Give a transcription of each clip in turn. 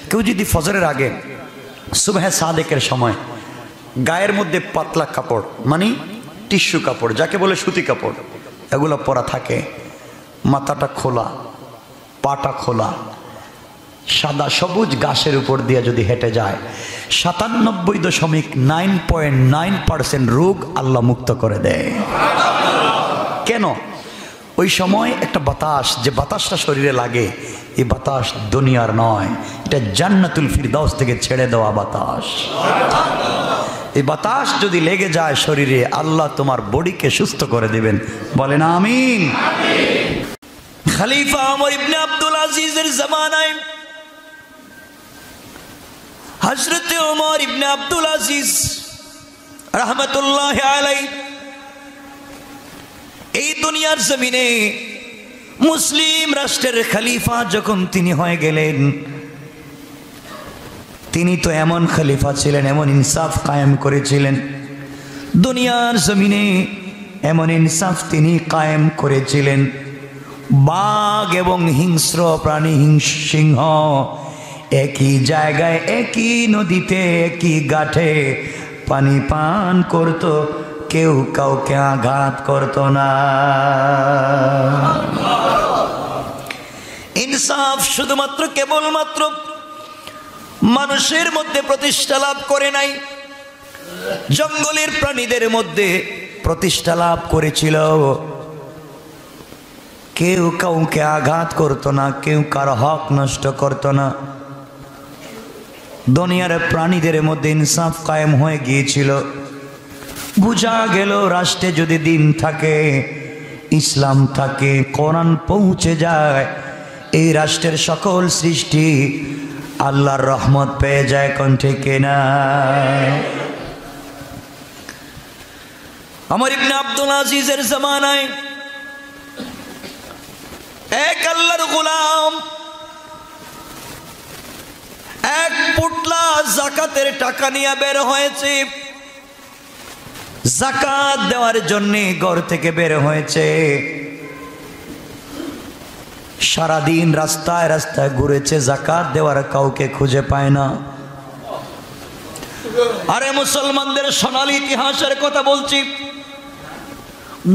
কেউ যদি ফজরের আগে সুবহে সাদেকের সময় গায়ের মধ্যে পাতলা কাপড় মানে টিস্যু কাপড় যাকে বলে সুতি কাপড় এগুলো পরা থাকে, মাথাটা খোলা, পাটা খোলা, সাদা সবুজ ঘাসের উপর দিয়ে যদি হেঁটে যায় 97.9% রোগ আল্লাহ মুক্ত করে দেয়। কেন? ওই সময় একটা বাতাস, যে বাতাসটা শরীরে লাগে, এই বাতাস দুনিয়ার নয়, এটা জান্নাতুল ফিরদাউস থেকে ছেড়ে দেওয়া বাতাস। এই বাতাস যদি লেগে যায় শরীরে, আল্লাহ তোমার বডিকে সুস্থ করে দিবেন। বলেন আমিন। খলিফা ওমর ইবনে আব্দুল আজিজের জামানায় হযরত ওমর ইবনে আব্দুল আজিজ রাহমাতুল্লাহি আলাইহি এই দুনিয়ার জমিনে মুসলিম রাষ্ট্রের খলিফা যখন তিনি হয়ে গেলেন, তিনি তো এমন খলিফা ছিলেন, এমন ইনসাফ কায়েম করেছিলেন, দুনিয়ার জমিনে এমন ইনসাফ তিনি কায়েম করেছিলেন। বাঘ এবং হিংস্র প্রাণী সিংহ একই জায়গায়, একই নদীতে, একই ঘাটে পানি পান করত, কেউ কাউকে আঘাত করত না। ইনসাফ শুধুমাত্র কেবলমাত্র মানুষের মধ্যে প্রতিষ্ঠা লাভ করে নাই, জঙ্গলের প্রাণীদের মধ্যে প্রতিষ্ঠা লাভ করেছিল। কেউ কাউকে আঘাত করত না, কেউ কারো হক নষ্ট করত না। দুনিয়ার প্রাণীদের মধ্যে ইনসাফ কায়েম হয়ে গিয়েছিল। বুঝা গেল রাষ্ট্রে যদি দিন থাকে, ইসলাম থাকে, কোরআন পৌঁছে যায়, এই রাষ্ট্রের সকল সৃষ্টি আল্লাহর রহমত পেয়ে যায়। কোন ঠিক না? ওমর ইবনে আব্দুল আজিজের জামানায় এক আল্লাহর গোলাম এক পুটলা যাকাতের টাকা নিয়ে বের হয়েছে, যাকাত দেওয়ার জন্য ঘর থেকে বের হয়েছে। সারাদিন রাস্তায় রাস্তায় ঘুরেছে, যাকাত দেওয়ার কাউকে খুঁজে পায় না। আরে মুসলমানদের সোনালী ইতিহাসের কথা বলছি,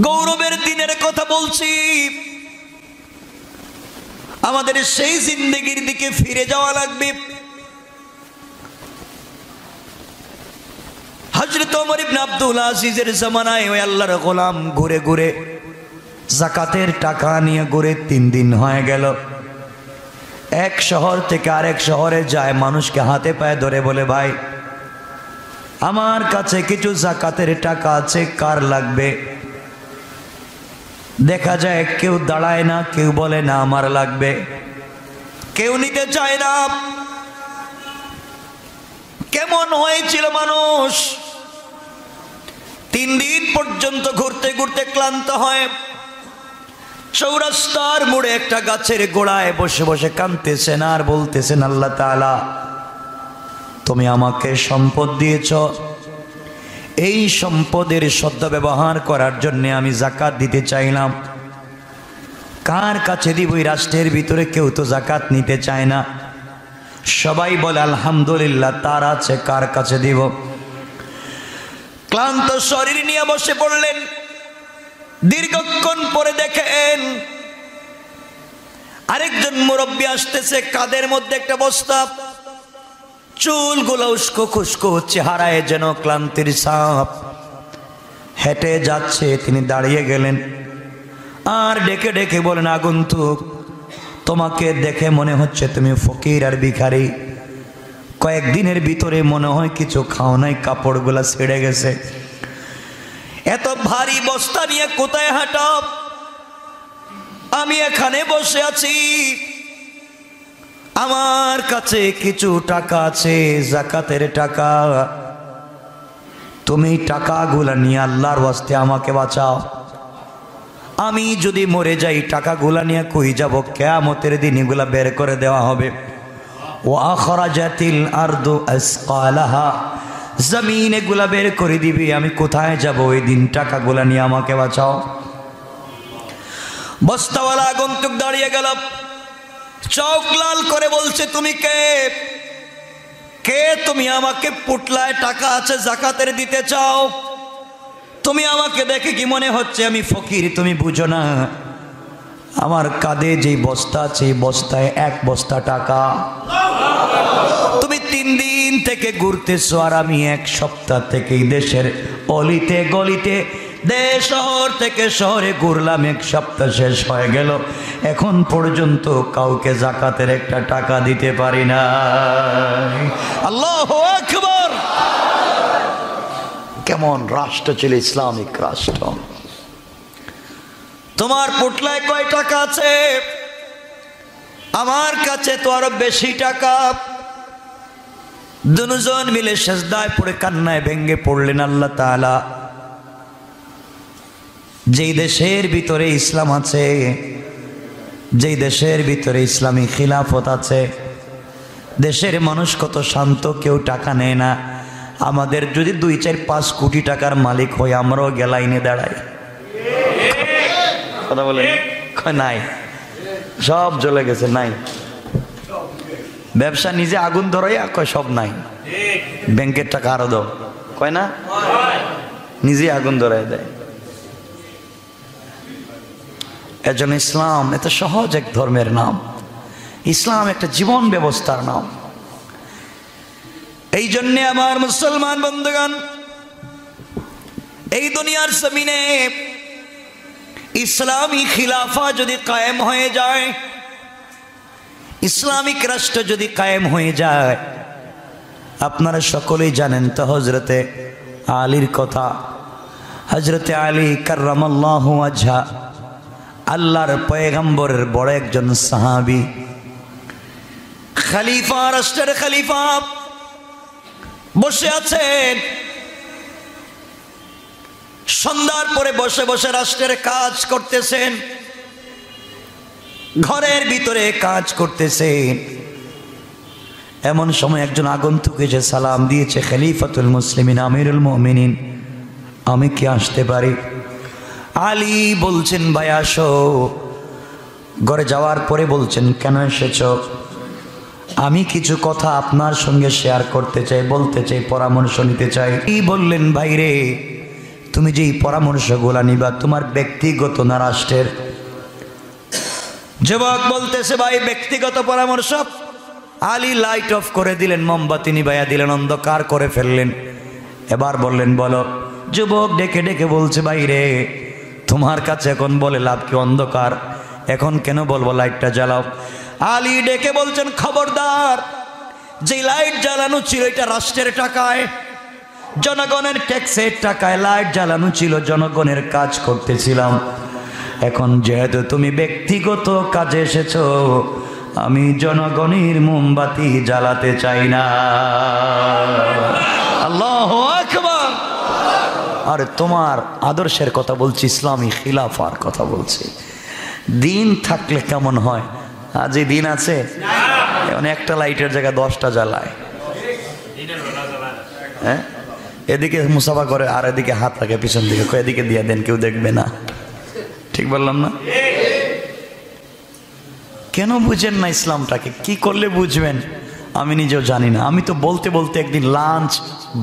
গৌরবের দিনের কথা বলছি। আমাদের সেই জিন্দেগির দিকে ফিরে যাওয়া লাগবে। হযরত ওমর ইবনে আব্দুল আজিজের জামানায় ওই আল্লাহর গোলাম ঘুরে ঘুরে যাকাতের টাকা নিয়ে ঘুরে 3 দিন হয়ে গেল। এক শহর থেকে আরেক শহরে যায়, মানুষকে হাতে পায়ে ধরে বলে, ভাই আমার কাছে কিছু যাকাতের টাকা আছে, কার লাগবে? দেখা যায় কেউ দাঁড়ায় না, কেউ বলে না আমার লাগবে, কেউ নিতে চায় না। কেমন হয়েছিল মানুষ? 3 দিন পর্যন্ত ঘুরতে ঘুরতে ক্লান্ত হয়, চৌরাস্তার মোড়ে একটা গাছের গোড়ায় বসে বসে কাঁদতেছেন আর বলতেছেন, আল্লাহ তাআলা তুমি আমাকে সম্পদ দিয়েছ, এই সম্পদের সদ্ব্যবহার করার জন্য আমি যাকাত দিতে চাইলাম, কার কাছে দিব? এই রাষ্ট্রের ভিতরে কেউ তো যাকাত নিতে চায় না, সবাই বলে আলহামদুলিল্লাহ তার আছে, কার কাছে দিব? ক্লান্ত শরীর নিয়ে বসে পড়লেন। দীর্ঘক্ষণ পরে দেখেন আরেকজন মুরব্বী আসতেছে, কাঁধের মধ্যে একটা বস্তা, চুলগুলো উস্কো খুস্কো, চেহারায় যেন ক্লান্তির ছাপ। হেঁটে যাচ্ছে, তিনি দাঁড়িয়ে গেলেন আর ডেকে ডেকে বলেন, আগন্তুক তোমাকে দেখে মনে হচ্ছে তুমি ফকির আর ভিখারি, কয়েকদিনের ভিতরে মনে হয় কিছু খাও নাই, কাপড়গুলা ছিঁড়ে গেছে, এত ভারী বস্তা নিয়ে কোথায় হাঁটো? আমি এখানে বসে আছি, আমার কাছে কিছু টাকা আছে, যাকাতের টাকা, তুমি টাকাগুলা নিয়ে আল্লাহর ওয়াস্তে আমাকে বাঁচাও। আমি যদি মরে যাই টাকাগুলা নিয়ে কই যাব? কিয়ামতের দিন এগুলা বের করে দেওয়া হবে। ওয়া আখরাজাতিল আরদু আসকালাহা, জমিন এগুলা বের করে দিবি, আমি কোথায় যাব ওই দিন? টাকাগুলা নিয়ে আমাকে বাঁচাও। বস্তাওয়ালা আগন্তুক দাঁড়িয়ে গেল, চোখ লাল করে বলছে, তুমি কে? কে তুমি আমাকে পুটলায় টাকা আছে জাকাতের দিতে চাও? তুমি আমাকে দেখে কি মনে হচ্ছে আমি ফকির? তুমি বুঝো না, আমার কাঁধে যে বস্তা আছে বস্তায় 1 বস্তা টাকা। তুমি 3 দিন থেকে ঘুরতেছো আর আমি 1 সপ্তাহ থেকে দেশের অলিতে গলিতে শহর থেকে শহরে ঘুরলাম, 1 সপ্তাহ শেষ হয়ে গেল, এখন পর্যন্ত কাউকে জাকাতের একটা টাকা দিতে পারি না। আল্লাহু আকবার! কেমন রাষ্ট্র ছিল ইসলামিক রাষ্ট্র। তোমার পুটলায় কয় টাকা আছে? আমার কাছে তো আরো বেশি টাকা। দুজন মিলে সেজদায় পড়ে কান্নায় ভেঙ্গে পড়লেন। আল্লাহ তাআলা যেই দেশের ভিতরে ইসলাম আছে, যেই দেশের ভিতরে ইসলামী খিলাফত আছে, দেশের মানুষ কত শান্ত, কেউ টাকা নেয় না। আমাদের যদি 2-4-5 কোটি টাকার মালিক হই, আমরাও গেলাইনে দাঁড়াই। কথা বলেন নাই, সব জ্বলে গেছে, নাই। ব্যবসা নিজে আগুন ধরাইয়া কয় সব নাই, ব্যাংকের টাকা আরো দাও, কয় না, নিজে আগুন ধরাই দেয়। এজন্য ইসলাম এত সহজ এক ধর্মের নাম, ইসলাম একটা জীবন ব্যবস্থার নাম। এই জন্যে আমার মুসলমান বন্ধুগণ, এই দুনিয়ার জমিনে ইসলামী খিলাফা যদি কায়েম হয়ে যায়, ইসলামিক রাষ্ট্র যদি কায়েম হয়ে যায়, আপনারা সকলেই জানেন তো হযরতে আলীর কথা। হযরতে আলী কাররামাল্লাহু ওয়াজহা আল্লাহর পয়গম্বরের বড় একজন সাহাবী, খলিফা, রাষ্ট্রের খলিফা বসে আছেন। সন্ধ্যার পরে বসে বসে রাষ্ট্রের কাজ করতেছেন, ঘরের ভিতরে কাজ করতেছেন। এমন সময় একজন আগন্তুক এসে সালাম দিয়েছে, খলিফাতুল মুসলিমিন আমিরুল মুমিনিন, আমি কি আসতে পারি? আলী বলছেন, ভাই আসো। ঘরে যাওয়ার পরে বলছেন, কেন এসেছো? আমি কিছু কথা আপনার সঙ্গে শেয়ার করতে চাই, বলতে চাই, পরামর্শ নিতে চাই। কি বললেন, ভাই রে, তুমি যে এই পরামর্শগুলা নিবা তোমার ব্যক্তিগত না রাষ্ট্রের? যুবক বলতেছে, ভাই ব্যক্তিগত পরামর্শ। আলী লাইট অফ করে দিলেন, মোমবাতি নিভাইয়া দিলেন, অন্ধকার করে ফেললেন। এবার বললেন, বলো। যুবক ডেকে ডেকে বলছে, ভাই রে, তোমার কাছে এখন বলে লাভ কি? অন্ধকার, এখন কেন বলবো লাইটটা জ্বালাও? আলী ডেকে বলছেন, খবরদার, যে লাইট জ্বালানো ছিল এটা রাষ্ট্রের টাকায়, জনগণের ট্যাক্সের টাকায় লাইট জ্বালানো ছিল, জনগণের কাজ করতেছিলাম। এখন যেহেতু তুমি ব্যক্তিগত কাজে এসেছো, আমি জনগণের মোমবাতি জ্বালাতে চাই না। আল্লাহু আকবার! আরে তোমার আদর্শের কথা বলছি, ইসলামী খিলাফার কথা বলছি। দিন থাকলে কেমন হয়? আজ এই দিন আছে, এখন একটা লাইটের জায়গায় 10টা জ্বালায়। হ্যাঁ, এদিকে মুসাফা করে আর এদিকে হাত থাকে পিছন দিকে, এদিকে দিয়ে দেন, কেউ দেখবে না। ঠিক বললাম না? কেন বুঝেন না ইসলামটাকে? কি করলে বুঝবেন আমি নিজেও জানি না। আমি তো বলতে বলতে একদিন লাঞ্চ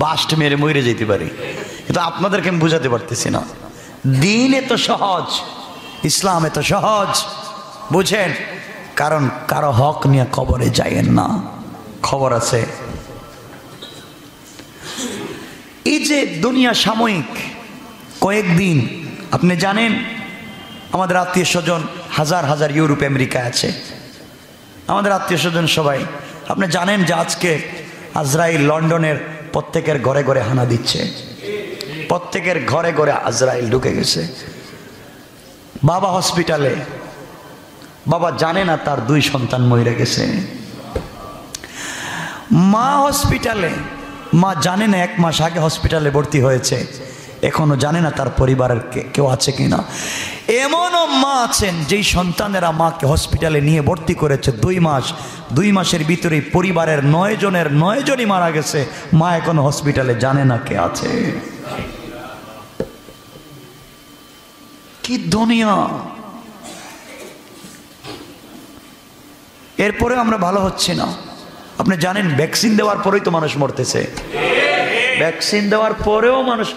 বাস্ট মেরে মরে যেতে পারি, কিন্তু আপনাদেরকে আমি বুঝাতে পারতেছি না। দিন এত সহজ, ইসলাম এত সহজ, বুঝেন? কারণ কারো হক নিয়ে কবরে যাইয়েন না, খবর আছে। এই যে দুনিয়া সাময়িক কয়েকদিন, আপনি জানেন আমাদের আত্মীয় স্বজন হাজার হাজার ইউরোপ আমেরিকায় আছে, আমাদের আত্মীয় স্বজন সবাই। আপনি জানেন যে আজকে আজরাইল লন্ডনের প্রত্যেকের ঘরে ঘরে হানা দিচ্ছে, প্রত্যেকের ঘরে ঘরে আজরাইল ঢুকে গেছে। বাবা হসপিটালে, বাবা জানে না তার 2 সন্তান মরে গেছে। মা হসপিটালে, মা জানে না 1 মাস আগে হসপিটালে ভর্তি হয়েছে, এখনো জানে না তার পরিবারের কেউ আছে কিনা। এমনও মা আছেন যেই সন্তানেরা মাকে হসপিটালে নিয়ে ভর্তি করেছে 2 মাস, 2 মাসের ভিতরেই পরিবারের 9 জনের 9 জনই মারা গেছে, মা এখনো হসপিটালে জানে না কে আছে। কি দুনিয়া! এরপরে আমরা ভালো হচ্ছি না। আপনি জানেন ভ্যাকসিন দেওয়ার পরেই তো মানুষ মরতেছে, ভ্যাকসিন দেওয়ার পরেও মানুষ,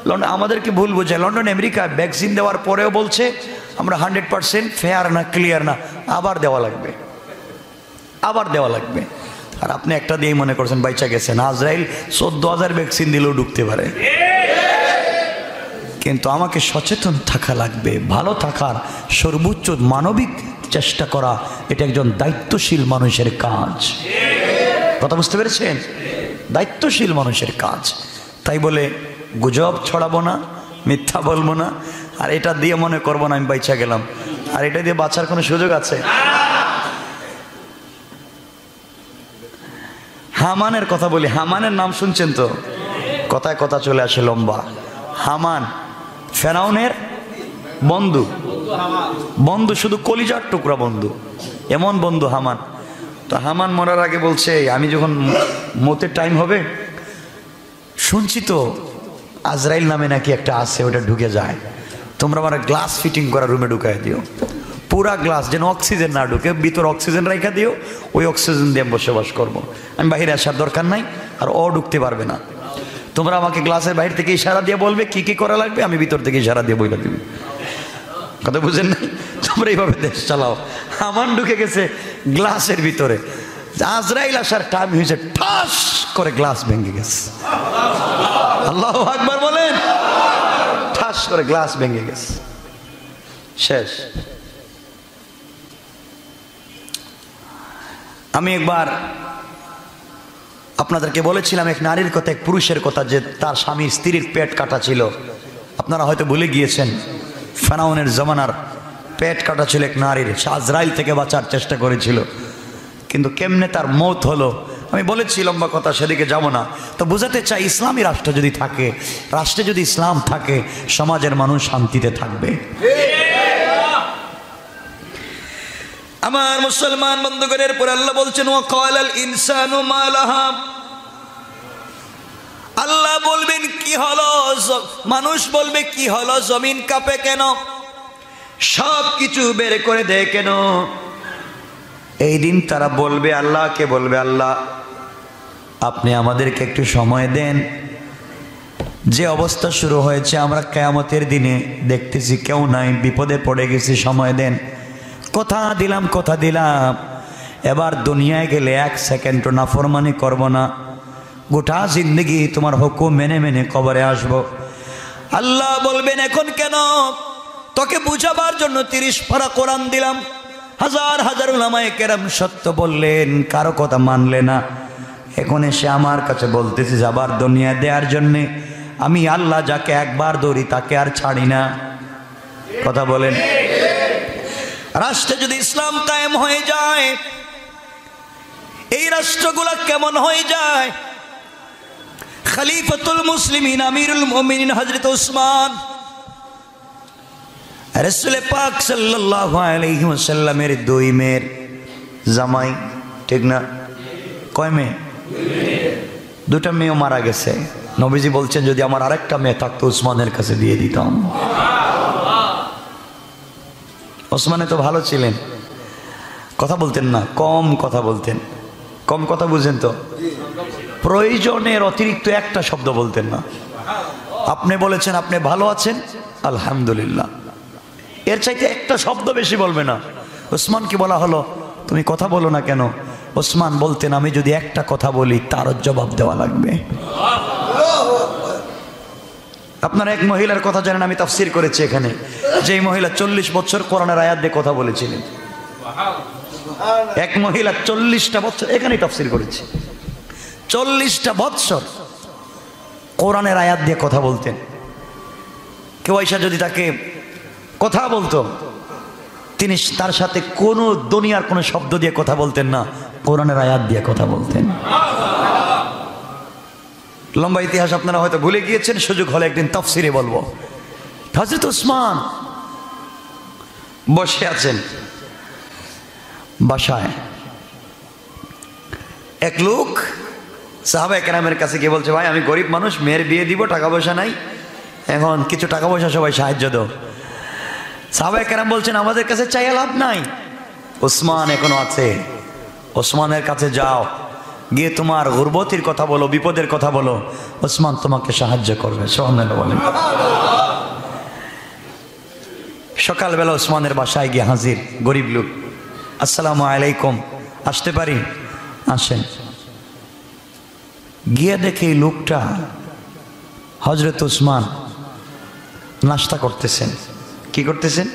লন্ডন আমাদেরকে ভুল বোঝায়, লন্ডন আমেরিকা ভ্যাকসিন দেওয়ার পরেও বলছে আমরা 100% ফেয়ার না, ক্লিয়ার না, আবার দেওয়া লাগবে, আবার দেওয়া লাগবে। আর আপনি একটা দিয়েই মনে করছেন বাইচা গেছেন। আজরাইল 14,000 ভ্যাকসিন দিলেও ঢুকতে পারে। কিন্তু আমাকে সচেতন থাকা লাগবে, ভালো থাকার সর্বোচ্চ মানবিক চেষ্টা করা, এটা একজন দায়িত্বশীল মানুষের কাজ। কথা বুঝতে পেরেছেন? দায়িত্বশীল মানুষের কাজ। তাই বলে গুজব ছড়াবো না, মিথ্যা বলবো না, আর এটা দিয়ে মনে করবো না আমি বাইচা গেলাম, আর এটা দিয়ে বাঁচার কোনো সুযোগ আছে? হামানের কথা বলি। হামানের নাম শুনছেন তো? কথায় কথা চলে আসে লম্বা। হামান ফেরাউনের বন্ধু, বন্ধু শুধু কলিজার টুকরা বন্ধু, এমন বন্ধু হামান। তো হামান মরার আগে বলছে আমি যখন মতের টাইম হবে, শুনছি তো আজরাইল নামে নাকি একটা আছে, ওটা ঢুকে যায়, তোমরা আমার গ্লাস ফিটিং করা রুমে ঢুকাই দিও, পুরা গ্লাস, যেন অক্সিজেন না ঢুকে, ভিতর অক্সিজেন রেখা দিও, ওই অক্সিজেন দিয়ে বসবাস করবো, আমি বাহিরে আসার দরকার নাই, আর ও ঢুকতে পারবে না। তোমরা আমাকে গ্লাসের বাহির থেকে ইশারা দিয়ে বলবে কি কি করা লাগবে, আমি ভিতর থেকে ইশারা দিয়ে বইলা দিবি। কথা বুঝেন নাই? তোমরা এইভাবে দেশ চালাও। হামান ঢুকে গেছে গ্লাসের ভিতরে, আজরাইল আসার টাইম হয়েছে, ঠাস করে গ্লাস ভেঙে গেছে। আল্লাহু আকবার বলেন। ঠাস করে গ্লাস ভেঙে গেছে, শেষ। আমি একবার আপনাদেরকে বলেছিলাম এক নারীর কথা, এক পুরুষের কথা, যে তার স্বামীর স্ত্রীর পেট কাটা ছিল। আপনারা হয়তো ভুলে গিয়েছেন, ফেরাউনের জমানার পেট কাটা ছিল এক নারীর। সে আজরাইল থেকে বাঁচার চেষ্টা করেছিল, কিন্তু কেমনে তার মৌত হলো আমি বলেছি, লম্বা কথা, সেদিকে যাব না। তো বোঝাতে চাই, ইসলামী রাষ্ট্র যদি থাকে, রাষ্ট্রে যদি ইসলাম থাকে, সমাজের মানুষ শান্তিতে থাকবে। আমার মুসলমান বন্ধুগণের পর আল্লাহ বলছেন ওয়াকালাল ইনসানু মা লাহা, আল্লাহ বলবেন কি হলো, মানুষ বলবে কি হলো, জমিন কাঁপে কেন, সব কিছু বের করে দেয় কেন। এই দিন তারা বলবে, আল্লাহকে বলবে, আল্লাহ আপনি আমাদেরকে একটু সময় দেন, যে অবস্থা শুরু হয়েছে আমরা কিয়ামতের দিনে দেখতেছি কেউ নাই, বিপদে পড়ে গেছি, সময় দেন। কথা দিলাম, কথা দিলাম, এবার দুনিয়ায় গেলে 1 সেকেন্ডও নাফরমানি করব না, গোটা জিন্দগি তোমার হুকুম মেনে মেনে কবরে আসব। আল্লাহ বলবেন এখন কেন, তোকে বুঝাবার জন্য 30 পারা কোরআন দিলাম, হাজার হাজার উলামায়ে কেরাম সত্য বললেন, কারো কথা মানলে না, এখন এসে আমার কাছে বলতেছি আবার দুনিয়া দেওয়ার জন্যে। আমি আল্লাহ যাকে একবার ধরি তাকে আর ছাড়ি না। কথা বলেন। রাষ্ট্রে যদি ইসলাম কায়েম হয়ে যায়, এই রাষ্ট্রগুলো কেমন হয়ে যায়? খলিফাতুল মুসলিমিন আমিরুল মুমিনিন হযরত উসমান রাসূল পাক সাল্লাল্লাহু আলাইহি ওয়াসাল্লামের 2 মেয়ের জামাই, ঠিক না? কয় মেয়ে? 2টা মেয়ে মারা গেছে। নবীজি বলছেন যদি আমার আরেকটা মেয়ে থাকতো উসমানের কাছে দিয়ে দিতাম। ওসমানে তো ভালো ছিলেন, কথা বলতেন না, কম কথা বলতেন। কম কথা বুঝেন তো? প্রয়োজনের অতিরিক্ত একটা শব্দ বলতেন না। আপনি বলেছেন আপনি ভালো আছেন, আলহামদুলিল্লাহ, এর চাইতে একটা শব্দ বেশি বলবে না। ওসমান কি বলা হলো তুমি কথা বলো না কেন? ওসমান বলতেন আমি যদি একটা কথা বলি তার জবাব দেওয়া লাগবে। আপনারা এক মহিলার কথা জানেন, আমি তাফসীর করেছি এখানে, যে মহিলা 40 বছর কোরআনের আয়াত দিয়ে কথা বলেছিলেন। এক মহিলা 40টা বছর, এখানেই তাফসীর করেছি, 40টা বছর কোরআনের আয়াত দিয়ে কথা বলতেন। কেউ আয়েশা যদি তাকে কথা বলতো, তিনি তার সাথে কোনো দুনিয়ার কোনো শব্দ দিয়ে কথা বলতেন না, কোরআনের আয়াত দিয়ে কথা বলতেন। লম্বা ইতিহাস আপনারা হয়তো ভুলে গিয়েছেন, সুযোগ হলে একদিন তাফসীরে বলবো। হযরত উসমান বসে আছেন বাসায়, এক লোক সাহাবায়ে কেরামের কাছে গিয়ে বলছে ভাই আমি গরিব মানুষ, মেয়ের বিয়ে দিব, টাকা পয়সা নাই, এখন কিছু টাকা পয়সা সবাই সাহায্য দাও। সাহাবায়ে কেরাম বলছেন আমাদের কাছে চাইয়া লাভ নাই, ওসমান এখনো আছে, ওসমানের কাছে যাও, গিয়ে তোমার গুরবতির কথা বলো, বিপদের কথা বলো, ওসমান তোমাকে সাহায্য করবে। সুবহানাল্লাহ বলেন। সকালবেলা ওসমানের বাসায় গিয়ে হাজির গরিব লোক। আসসালামু আলাইকুম, আসতে পারি? আসেন। গিয়ে দেখে এই লোকটা হযরত ওসমান নাস্তা করতেছেন। কি করতেছেন?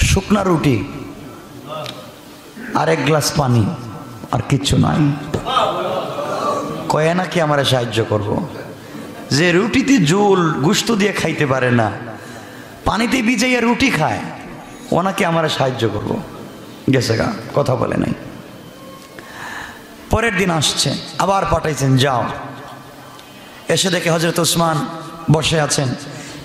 শুকনা রুটি আর 1 গ্লাস পানি, আর কিচ্ছু নাই। কয়ে নাকি আমরা সাহায্য করব। যে রুটিতে ঝোল গোশত দিয়ে খাইতে পারে না, পানিতে ভিজাইয়া রুটি খায়, ও নাকি আমরা সাহায্য করব। গেছে গা, কথা বলে নাই। পরের দিন আসছে, আবার পাঠাইছেন, যাও। এসে দেখে হযরত ওসমান বসে আছেন।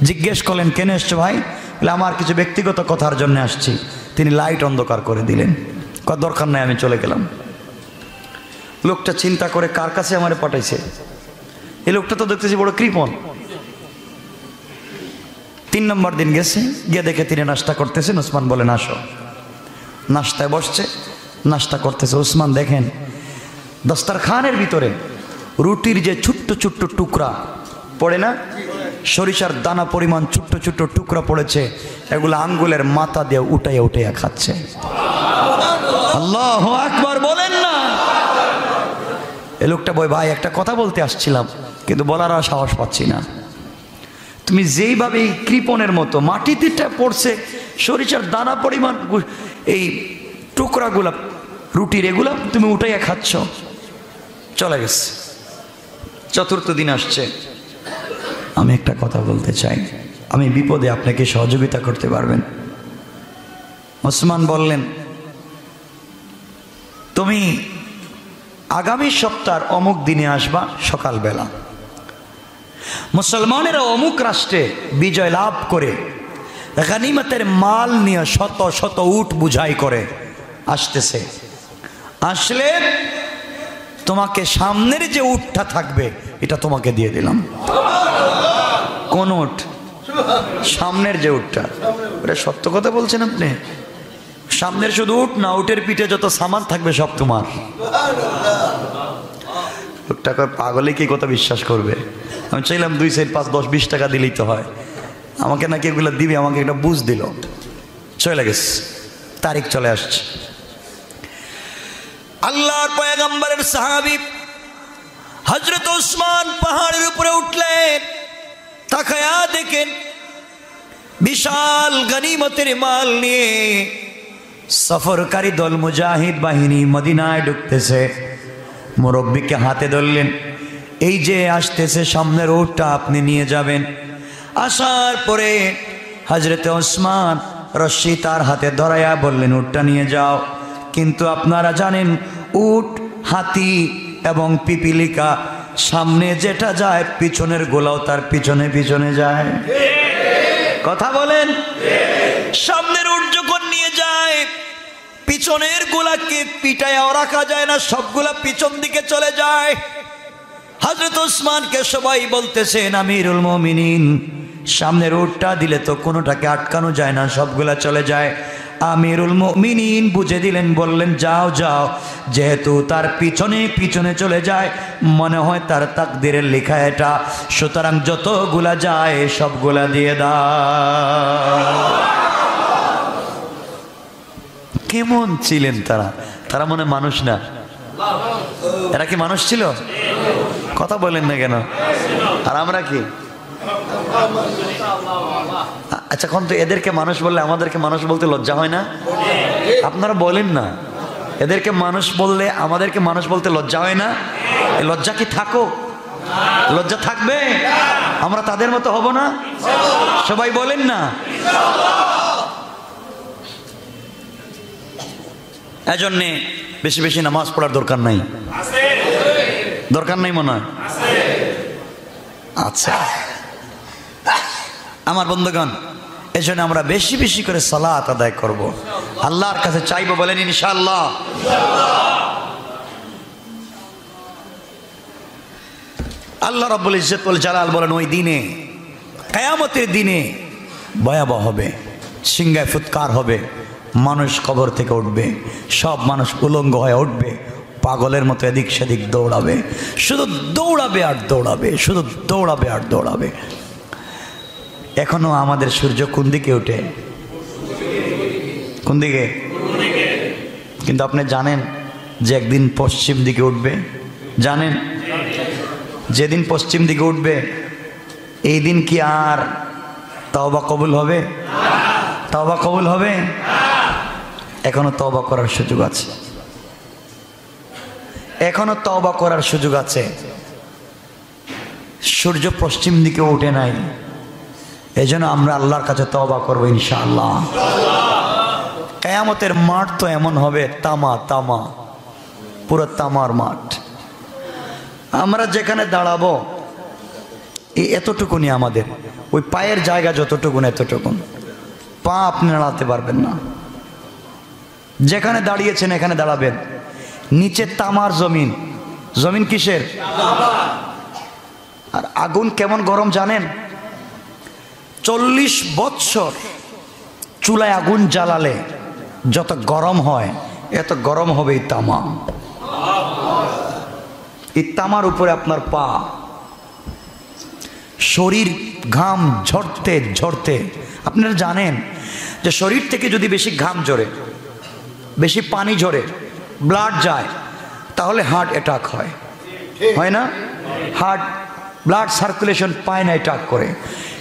জিজ্ঞেস করলেন, কেন এসছো ভাই? বলে, আমার কিছু ব্যক্তিগত কথার জন্য আসছি। তিনি লাইট অন্ধকার করে দিলেন। দরকার নাই, আমি চলে গেলাম। লোকটা চিন্তা করে, কার কাছে আমারে পাঠাইছে? এই লোকটা তো দেখতেছি বড় কৃপণ। 3 নম্বর দিন গেছে, গিয়ে দেখে তিনি নাস্তা করতেছেন। ওসমান বলেন, আসো। নাস্তায় বসছে, নাস্তা করতেছে। ওসমান দেখেন দস্তরখানের ভিতরে রুটির যে ছোট্ট ছোট্ট টুকরা পড়ে না, সরিষার দানা পরিমাণ ছোট্ট ছোট্ট টুকরা পড়েছে, এগুলো আঙ্গুলের মাথা দিয়ে উঠাইয়া উঠাইয়া খাচ্ছে। আল্লাহু আকবার বলেন না। এই লোকটা বলে, ভাই একটা কথা বলতে আসছিলাম, কিন্তু বলার আর সাহস পাচ্ছি না। তুমি যেইভাবে এই কৃপণের মতো মাটিতে পড়ছে সরিষার দানা পরিমাণ এই টুকরাগুলা রুটির, এগুলা তুমি উঠাইয়া খাচ্ছ। চলে গেছে। 4র্থ দিন আসছে, আমি একটা কথা বলতে চাই, আমি বিপদে আপনাকে সহযোগিতা করতে পারবেন? ওসমান বললেন, তুমি আগামী সপ্তাহের অমুক দিনে আসবা সকালবেলা। মুসলমানেরা অমুক রাষ্ট্রে বিজয় লাভ করে গনিমতের মাল নিয়ে শত শত উট বুঝাই করে আসতেছে। আসলে তোমাকে সামনের যে উটটা থাকবে এটা তোমাকে দিয়ে দিলাম। কোন উট? সামনের যে উটটা। এটা সত্য কথা বলছেন আপনি? সামনের শুধু উট না, উটের পিঠে যত সামান থাকবে সব তোমার। লোকটা পাগলে কি কথা বিশ্বাস করবে? আমি চাইলাম 2, 4, 5, 10, 20 টাকা দিলেই তো হয়। আমাকে নাকি এগুলো দিবি, আমাকে একটা বুঝ দিল। চলে গেছে, তারিখ চলে আসছে। আল্লাহর পয়গম্বরের সাহাবী হযরত ওসমান পাহাড়ের উপরে উঠলেন। তাকায়া দেখেন বিশাল গনিমতের মাল নিয়ে সফরকারী দল মুজাহিদ বাহিনী মদিনায় ঢুকতেছে। মুরব্বীকে হাতে ধরলেন, এই যে আসতেছে সামনের উটটা আপনি নিয়ে যাবেন। আসার পরে হযরতে ওসমান রশি তার হাতে ধরাইয়া বললেন, উটটা নিয়ে যাও। কিন্তু আপনারা জানেন উট, হাতি এবং পিপিলিকা সামনে যেটা যায় পিছনের গোলাও তার পিছনে পিছনে যায়। কথা বলেন। সামনের উট যখন নিয়ে যায় পিছনের গোলাকে পিটায়াও রাখা যায় না, সবগুলা পিছন দিকে চলে যায়। হযরত ওসমানকে সবাই বলতেছেন, আমিরুল মুমিনিন, সামনের উটটা দিলে তো কোনোটাকে আটকানো যায় না, সবগুলা চলে যায়। আমিরুল মুমিনিন বুঝে দিলেন, বললেন, যাও যাও, যেহেতু তার পিছনে পিছনে চলে যায় মনে হয় তার তাকদীরের লেখা এটা, সুতরাং যতগুলা যায় সবগুলা দিয়ে দাও। কেমন ছিলেন তারা? তারা মনে মানুষ না? এরা কি মানুষ ছিল? কথা বলেন না কেন? আর আমরা কি? আচ্ছা, এখন তো এদেরকে মানুষ বললে আমাদেরকে মানুষ বলতে লজ্জা হয় না? আপনারা বলেন না, এদেরকে মানুষ বললে আমাদেরকে মানুষ বলতে লজ্জা হয় না? লজ্জা কি থাকো? লজ্জা থাকবে? আমরা তাদের মতো হব না? সবাই বলেন না। এজন্যে বেশি বেশি নামাজ পড়ার দরকার নাই। দরকার নাই মনে হয়? আচ্ছা আমার বন্ধুগণ, এজন্য আমরা বেশি বেশি করে সালাত আদায় করব, আল্লাহর কাছে চাইবো। বলেন ইনশাআল্লাহ। আল্লাহ রাব্বুল ইজ্জত ওয়াল জালাল বলেন, ওই দিনে, কিয়ামতের দিনে ভয়াবহ হবে, সিংহায় ফুৎকার হবে, মানুষ কবর থেকে উঠবে, সব মানুষ উলঙ্গ হয়ে উঠবে, পাগলের মতো এদিক সেদিক দৌড়াবে, শুধু দৌড়াবে আর দৌড়াবে, শুধু দৌড়াবে আর দৌড়াবে। এখনো আমাদের সূর্য কোন দিকে ওঠে? কোন দিকে? কিন্তু আপনি জানেন যে একদিন পশ্চিম দিকে উঠবে? জানেন? যেদিন পশ্চিম দিকে উঠবে এই দিন কি আর তওবা কবুল হবে? তওবা কবুল হবে? এখনো তওবা করার সুযোগ আছে, এখনো তওবা করার সুযোগ আছে। সূর্য পশ্চিম দিকে উঠে নাই, এজন্য আমরা আল্লাহর কাছে তওবা করবো ইনশাআল্লাহ। কিয়ামতের মাঠ তো এমন হবে, তামা তামা, পুরো তামার মাঠ। আমরা যেখানে দাঁড়াবো এই এতটুকুনি আমাদের, ওই পায়ের জায়গা যতটুকুন এতটুকুন, পা আপনি নাড়াতে পারবেন না। যেখানে দাঁড়িয়েছেন এখানে দাঁড়াবেন, নিচে তামার জমিন। জমিন কিসের? আর আগুন কেমন গরম জানেন? 40 বৎসর চুলায় আগুন জ্বালালে যত গরম হয় এত গরম হবে এই তামা। এই তামার উপরে আপনার পা, শরীর ঘাম ঝরতে ঝরতে। আপনারা জানেন যে শরীর থেকে যদি বেশি ঘাম ঝরে, বেশি পানি ঝরে, ব্লাড যায়, তাহলে হার্ট অ্যাটাক হয়, হয় না? হার্ট ব্লাড সার্কুলেশন পায় না, অ্যাটাক করে।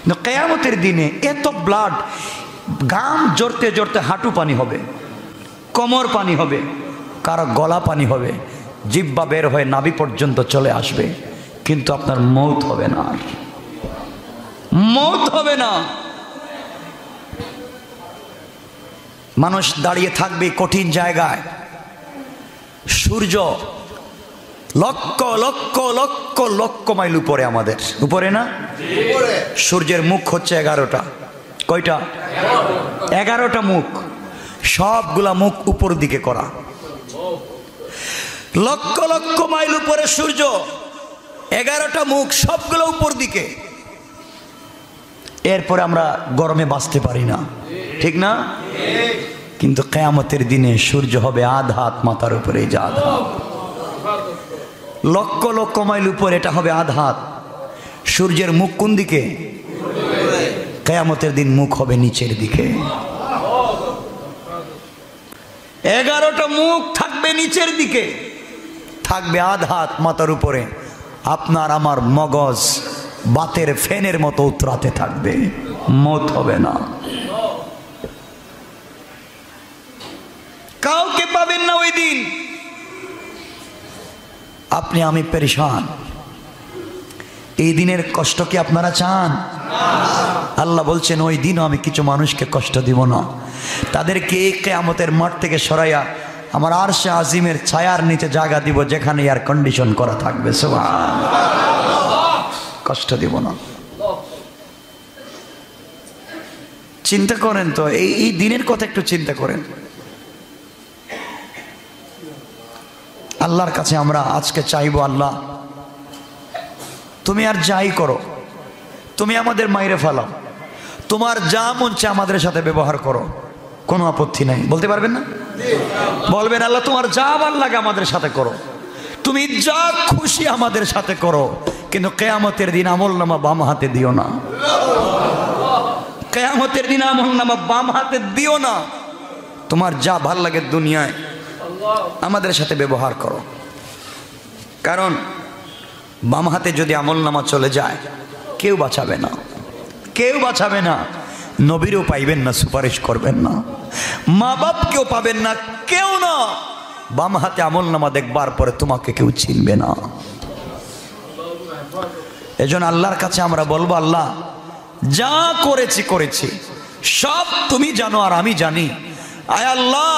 কিন্তু কিয়ামতের দিনে এত ব্লাড, ঘাম ঝরতে ঝরতে হাঁটু পানি হবে, কোমর পানি হবে, কারো গলা পানি হবে, জিহ্বা বের হয়ে নাভি পর্যন্ত চলে আসবে, কিন্তু আপনার মৌত হবে না, মৌত হবে না। মানুষ দাঁড়িয়ে থাকবে কঠিন জায়গায়। সূর্য লক্ষ লক্ষ লক্ষ লক্ষ মাইল উপরে, আমাদের উপরে না? সূর্যের মুখ হচ্ছে 11টা। কয়টা? 11টা মুখ, সবগুলা মুখ উপর দিকে করা। লক্ষ লক্ষ মাইল উপরে সূর্য, 11টা মুখ, সবগুলো উপর দিকে। এরপরে আমরা গরমে বাঁচতে পারি না, ঠিক না? কিন্তু কিয়ামতের দিনে সূর্য হবে আধ হাত মাথার উপরে, এই যে আধ হাত, লক্ষ লক্ষ মাইল উপরে, এটা হবে আধ হাত। সূর্যের মুখ কোন দিকে? কিয়ামতের দিন মুখ হবে নিচের দিকে। 11টা মুখ থাকবে নিচের দিকে, থাকবে আধ হাত মাথার উপরে। আপনার আমার মগজ বাতের ফ্যানের মতো উতরাতে থাকবে, মত হবে না। কাউকে পাবেন না ওই দিন। আপনি আমি পেরেশান। এই দিনের কষ্ট কি আপনারা চান? আল্লাহ বলছেন ওই দিনও আমি কিছু মানুষকে কষ্ট দিব না, তাদেরকে কিয়ামতের মাঠ থেকে সরাইয়া আমার আরশে আজিমের ছায়ার নিচে জায়গা দিব, যেখানে এয়ার কন্ডিশন করা থাকবে। সুবহানাল্লাহ, কষ্ট দিব না। চিন্তা করেন তো, এই দিনের কথা একটু চিন্তা করেন। আল্লাহর কাছে আমরা আজকে চাইবো, আল্লাহ তুমি আর যাই করো, তুমি আমাদের মাইরে ফেলাও, তোমার যা মন চায় আমাদের সাথে ব্যবহার করো, কোনো আপত্তি নাই। বলতে পারবেন না? বলবেন আল্লাহ তোমার যা ভালো লাগে আমাদের সাথে করো, তুমি যা খুশি আমাদের সাথে করো, কিন্তু কিয়ামতের দিন আমলনামা বাম হাতে দিও না। কিয়ামতের দিন আমলনামা বাম হাতে দিও না। তোমার যা ভালো লাগে দুনিয়ায় আমাদের সাথে ব্যবহার করো, কারণ বাম হাতে যদি আমলনামা চলে যায় কেউ বাঁচাবে না, কেউ বাঁচাবে না। নবীরও পাইবেন না, সুপারিশ করবেন না, মা বাপকেও পাবেন না, কেউ না। বাম হাতে আমলনামা দেখবার পরে তোমাকে কেউ চিনবে না। এজন্য আল্লাহর কাছে আমরা বলবো, আল্লাহ যা করেছি করেছি, সব তুমি জানো আর আমি জানি। আয় আল্লাহ,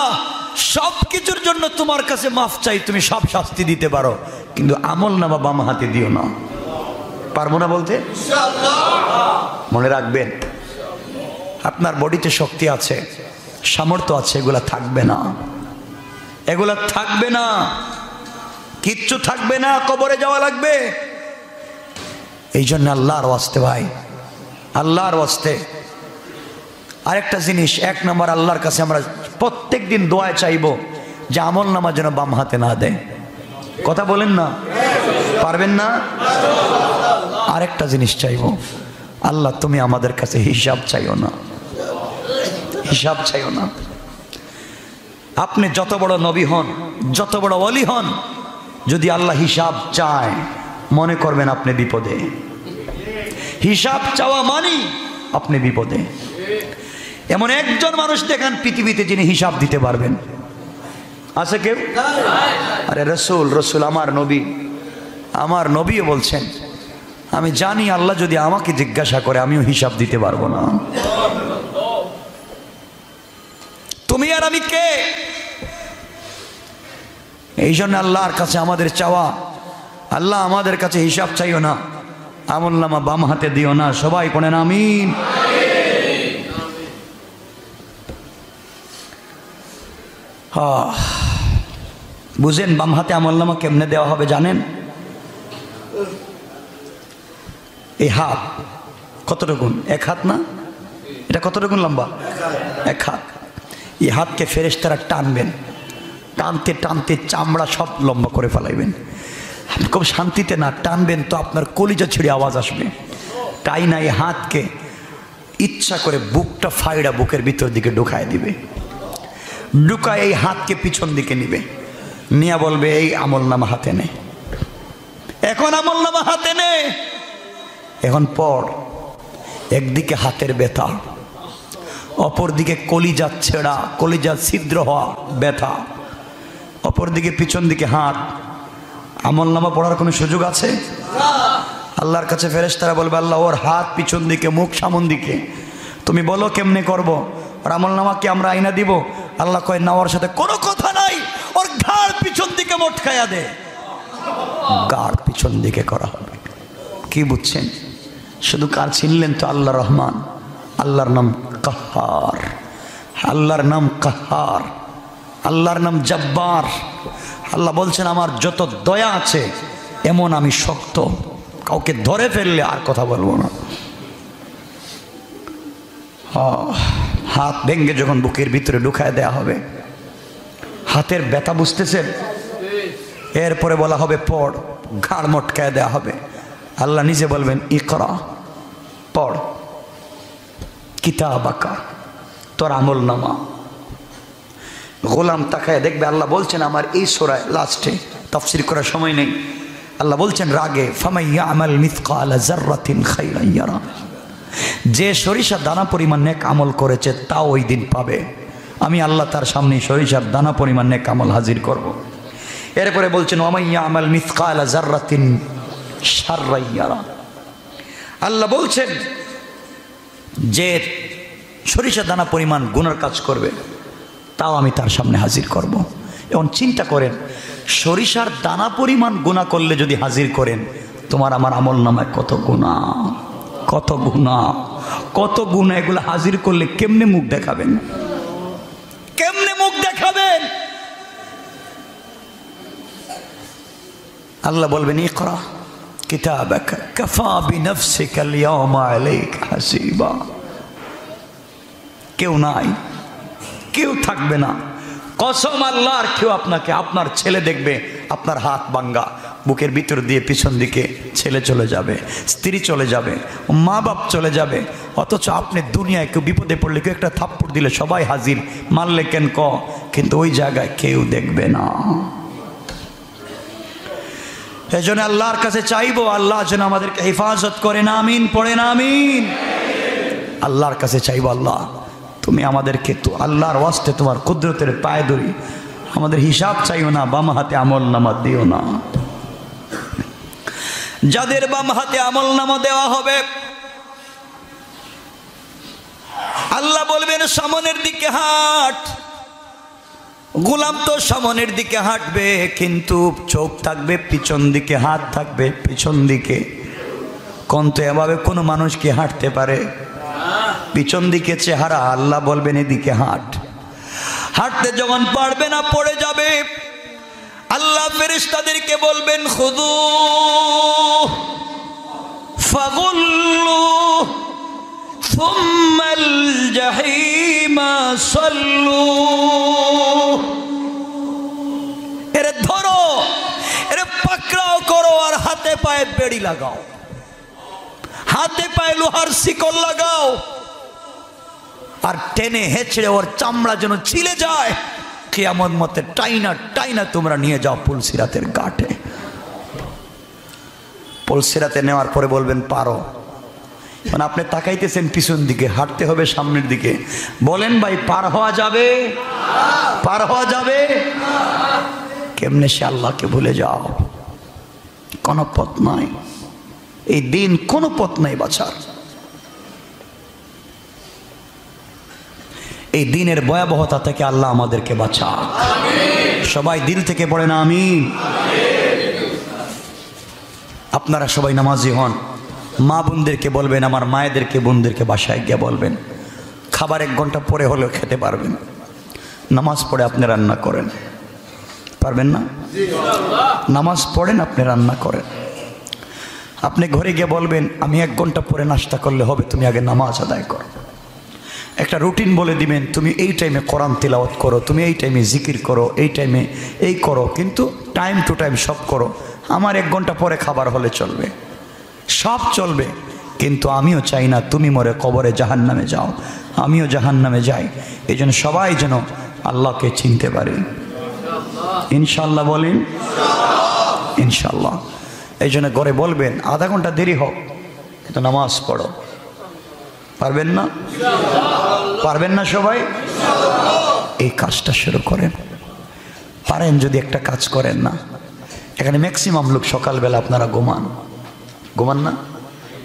সব কিছুর জন্য তোমার কাছে মাফ চাই, তুমি সব শাস্তি দিতে পারো, কিন্তু আমলনামা বাম হাতে দিও না। পারবো না বলতে? মনে রাখবেন, আপনার বডিতে শক্তি আছে, সামর্থ্য আছে, এগুলা থাকবে না, এগুলা থাকবে না, কিচ্ছু থাকবে না, কবরে যাওয়া লাগবে। এই জন্য আল্লাহর ওয়াস্তে ভাই, আল্লাহর ওয়াস্তে আরেকটা জিনিস, 1 নম্বর আল্লাহর কাছে আমরা প্রত্যেক দিন দোয়া চাইবো যে আমলনামা যেন বাম হাতে না দেয়। কথা বলেন না, পারবেন না? আরেকটা জিনিস চাইবো, আল্লাহ তুমি আমাদের কাছে হিসাব চাইও না, হিসাব চাইও না। আপনি যত বড় নবী হন, যত বড় ওলি হন, যদি আল্লাহ হিসাব চায় মনে করবেন আপনি বিপদে। হিসাব চাওয়া মানি আপনি বিপদে। এমন একজন মানুষ দেখেন পৃথিবীতে যিনি হিসাব দিতে পারবেন, আছে কেউ? আরে রসুল, রসুল আমার নবীও বলছেন, আমি জানি আল্লাহ যদি আমাকে জিজ্ঞাসা করে আমিও হিসাব দিতে পারবো না। তুমি আর আমি কে? এই জন্য আল্লাহর কাছে আমাদের চাওয়া, আল্লাহ আমাদের কাছে হিসাব চাইও না, আমলনামা বাম হাতে দিও না। সবাই পড়েন আমিন। বুঝেন বাম হাতে আমলনামা কেমনে দেওয়া হবে জানেন? এই হাত কতটুকুন? এক হাত না? এটা কতটুকুন লম্বা? এক হাত। এই হাতকে ফেরেশতারা টানবেন, টানতে টানতে চামড়া সব লম্বা করে ফেলাইবেন। খুব শান্তিতে না টানবেন তো আপনার কলিজা ছিঁড়ে আওয়াজ আসবে। তাই না, এই হাতকে ইচ্ছা করে বুকটা ফাইড়া বুকের ভিতর দিকে ঢুকায় দিবে। ঢুকায় এই হাতকে পিছন দিকে নিবে, নিয়ে বলবে এই আমলনামা হাতে নে, এখন আমলনামা হাতে নে, এখন পড়। একদিকে হাতের ব্যথা, অপরদিকে কলিজা ছেঁড়া, কলিজা ছিদ্র হওয়া ব্যথা, অপরদিকে পিছন দিকে হাত। আমলনামা পড়ার কোনো সুযোগ আছে? আল্লাহর কাছে ফেরেশতারা বলবে আল্লাহ ওর হাত পিছন দিকে, মুখ সামন দিকে, তুমি বলো কেমনে করব? আর আমলনামাকে আমরা আইনা দিব? আল্লাহ কয় না, ওর সাথে কোনো কথা নাই, ওর ঘাড় পিছন দিকে মটকায়া দে। ঘাড় পিছন দিকে করা হবে। কি বুঝছেন? শুধু কার চিনলেন তো? আল্লাহ রহমান, আল্লাহর নাম কাহার, আল্লাহর নাম কাহার, আল্লাহর নাম জব্বার। আল্লাহ বলছেন আমার যত দয়া আছে এমন আমি শক্ত, কাউকে ধরে ফেললে আর কথা বলবো না। হাত ভেঙ্গে যখন বুকের ভিতরে ঢুকায় দেয়া হবে, হাতের ব্যথা বুঝতেছেন? এরপরে বলা হবে পড়, ঘাড় মটকায় দেয়া হবে। আল্লাহ নিজে বলবেন ইকরা, পড় কিতাবাকা, তোর আমলনামা। গোলাম তাকায় দেখবে আল্লাহ বলছেন আমার এই সূরায় লাস্টে, তাফসীর করার সময় নেই, আল্লাহ বলছেন রাগে ফামান ইয়ামাল মিসকালা যাররাতিন খায়রান ইয়ারা, যে সরিষা দানা পরিমাণ নেক আমল করেছে তা ওই দিন পাবে। আমি আল্লাহ তার সামনে সরিষার দানা পরিমাণ নেক আমল হাজির করব। এরপরে বলছেন ওয়া মান ইয়ামাল মিসকালা যাররাতিন শাররান ইয়ারা, আল্লাহ বলছেন যে সরিষা দানা পরিমাণ গুনার কাজ করবে তাও আমি তার সামনে হাজির করব। এখন চিন্তা করেন, সরিষার দানা পরিমাণ গুনাহ করলে যদি হাজির করেন, তোমার আমার আমলনামায় কত গুনাহ, কত গুনাহ, কত গুনাহ। এগুলো হাজির করলে কেমনে মুখ দেখাবেন? কেমনে মুখ দেখাবেন? আল্লাহ বলবেন ইকরা কিতাবাকা কাফা বিনফসিকা আল-ইয়াওমা আলাইকা হাসিবা। কেউ নাই, কেউ থাকবে না, কসম আল্লাহর, কেউ আপনাকে, আপনার ছেলে দেখবে আপনার হাত ভাঙ্গা, বুকের ভিতর দিয়ে পিছন দিকে ছেলে চলে যাবে, স্ত্রী চলে যাবে, মা বাপ চলে যাবে, অথচ আপনি দুনিয়ায় কেউ বিপদে পড়লে কেউ একটা থাপ্পড় দিলে সবাই হাজির, মারলে কেন কিন্তু ওই জায়গায় কেউ দেখবে না। এজন্য আল্লাহর কাছে চাইবো আল্লাহ যেন আমাদেরকে হেফাজত করেন। আমিন পড়েন আমিন। আল্লাহর কাছে চাইবো আল্লাহ তুমি আমাদেরকে, তো আল্লাহর ওয়াস্তে তোমার কুদরতের পায়ে ধরি, আমাদের হিসাব চাইও না, বাম হাতে আমলনামা দিও না। যাদের বাম হাতে আমলনামা দেওয়া হবে আল্লাহ বলবেন সামনের দিকে হাঁট। গোলাম তো সামনের দিকে হাঁটবে, কিন্তু চোখ থাকবে পিছন দিকে, হাত থাকবে পিছন দিকে। কিন্তু এভাবে কোনো মানুষ কি হাঁটতে পারে? পিছন দিকে চেহারা, আল্লাহ বলবেন এদিকে হাঁট। হাঁটতে যখন পারবে না, পড়ে যাবে, আল্লাহ ফেরেশতাদেরকে বলবেন খুদু ফাগুল্লু সুম্মাল জাহিমা সাল্লু। এরে ধরো, এর পায়ে বেড়ি লাগাও, হাতে পায়ে লোহার শিকল লাগাও, আর টেনে হেঁচড়ে ওর চামড়া যেন ছিলে যায়। কিয়ামত মতে টাইনা টাইনা তোমরা নিয়ে যাও পুলসিরাতের ঘাটে। পুলসিরাতে নেওয়ার পরে বলবেন পারো, মানে আপনি তাকাইতেছেন পিছন দিকে, হাঁটতে হবে সামনের দিকে। বলেন ভাই পার হওয়া যাবে? পার হওয়া যাবে? কেমনে সে আল্লাহকে ভুলে যাও? কোনো পথ নাই, এই দিন কোনো পথ নাই বাঁচার। এই দিনের ভয়াবহতা থেকে আল্লাহ আমাদেরকে বাঁচাক। সবাই দিল থেকে পড়েন আমিন। আপনারা সবাই নামাজি হন। মা বোনদেরকে বলবেন, আমার মায়েদেরকে বোনদেরকে বাসায় গিয়ে বলবেন খাবার 1 ঘন্টা পরে হলেও খেতে পারবেন। নামাজ পড়ে আপনি রান্না করেন, পারবেন না? নামাজ পড়েন, আপনি রান্না করেন। আপনি ঘরে গিয়ে বলবেন আমি 1 ঘন্টা পরে নাস্তা করলে হবে, তুমি আগে নামাজ আদায় করো। একটা রুটিন বলে দিবেন, তুমি এই টাইমে কোরআন তিলাওয়াত করো, তুমি এই টাইমে জিকির করো, এই টাইমে এই করো, কিন্তু টাইম টু টাইম সব করো। আমার 1 ঘন্টা পরে খাবার হলে চলবে, সব চলবে, কিন্তু আমিও চাই না তুমি মরে কবরে জাহান্নামে যাও, আমিও জাহান্নামে যাই। এই জন্য সবাই যেন আল্লাহকে চিনতে পারে। ইনশাল্লাহ বলেন, ইনশাল্লাহ। এই জন্য ঘরে বলবেন 1/2 ঘন্টা দেরি হোক কিন্তু নামাজ পড়ো। পারবেন না? পারবেন না সবাই? এই কাজটা শুরু করেন। পারেন যদি একটা কাজ করেন না, এখানে ম্যাক্সিমাম লোক সকালবেলা আপনারা ঘুমান, ঘুমান না?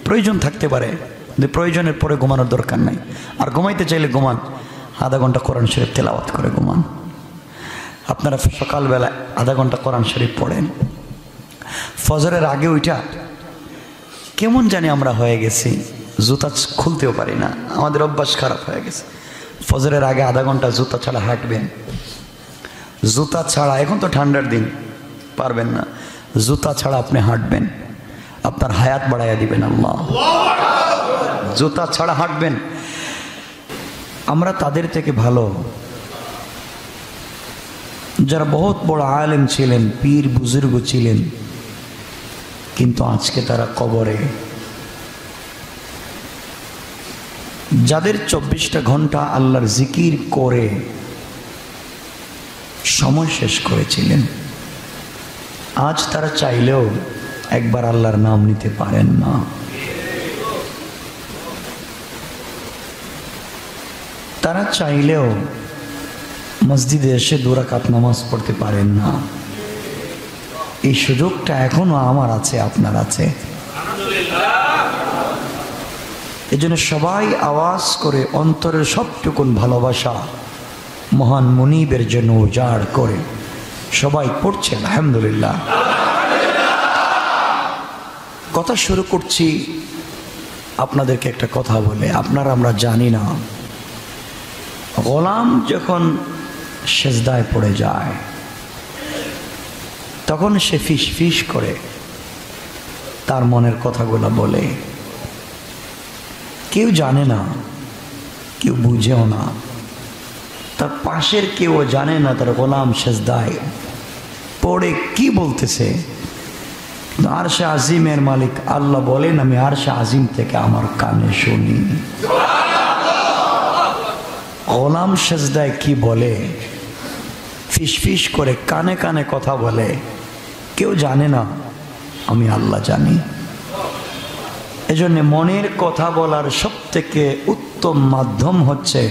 প্রয়োজন থাকতে পারে, কিন্তু প্রয়োজনের পরে ঘুমানোর দরকার নাই। আর ঘুমাইতে চাইলে ঘুমান, 1/2 ঘন্টা কোরআন শরীফ তেলাওয়াত করে ঘুমান। আপনারা সকালবেলা 1/2 ঘন্টা কোরআন শরীফ পড়েন। ফজরের আগে ওইটা কেমন জানি আমরা হয়ে গেছি, জুতা খুলতেও পারি না, আমাদের অভ্যাস খারাপ হয়ে গেছে। ফজরের আগে 1/2 ঘন্টা জুতা ছাড়া হাঁটবেন। জুতা ছাড়া, এখন তো ঠান্ডার দিন পারবেন না, জুতা ছাড়া আপনি হাঁটবেন, আপনার হায়াত বাড়াইয়া দিবেন আল্লাহ। জুতা ছাড়া হাঁটবেন। আমরা তাদের থেকে ভালো যারা বহুত বড় আলেম ছিলেন, পীর বুজুর্গ ছিলেন, কিন্তু আজকে তারা কবরে। যাদের 24টা ঘন্টা আল্লাহর জিকির করে সময় শেষ করেছিলেন, আজ তারা চাইলেও একবার আল্লাহর নাম নিতে পারেন না। তারা চাইলেও মসজিদে এসে 2 রাকাত নামাজ পড়তে পারেন না। এই সুযোগটা এখনো আমার আছে, আপনার আছে। এই জন্য সবাই আওয়াজ করে অন্তরের সবটুকুন ভালোবাসা মহান মুনিবের জন্য উজাড় করে সবাই পড়ছে আলহামদুলিল্লাহ। কথা শুরু করছি আপনাদেরকে একটা কথা বলে। আপনারা আমরা জানি না, গোলাম যখন সেজদায় পড়ে যায় তখন সে ফিস ফিস করে তার মনের কথাগুলো বলে। কেউ জানে না, কেউ বুঝেও না, তার পাশের কেউ জানে না তার গোলাম সেজদায় পড়ে কি বলতেছে। আরশে আজিমের মালিক আল্লাহ বলেন, আমি আরশে আজিম থেকে আমার কানে শুনি গোলাম সেজদায় কি বলে, ফিস ফিস করে কানে কানে কথা বলে। কেউ জানে না, আমি আল্লাহ জানি। এজন্য মনের কথা বলার সবথেকে উত্তম মাধ্যম হচ্ছে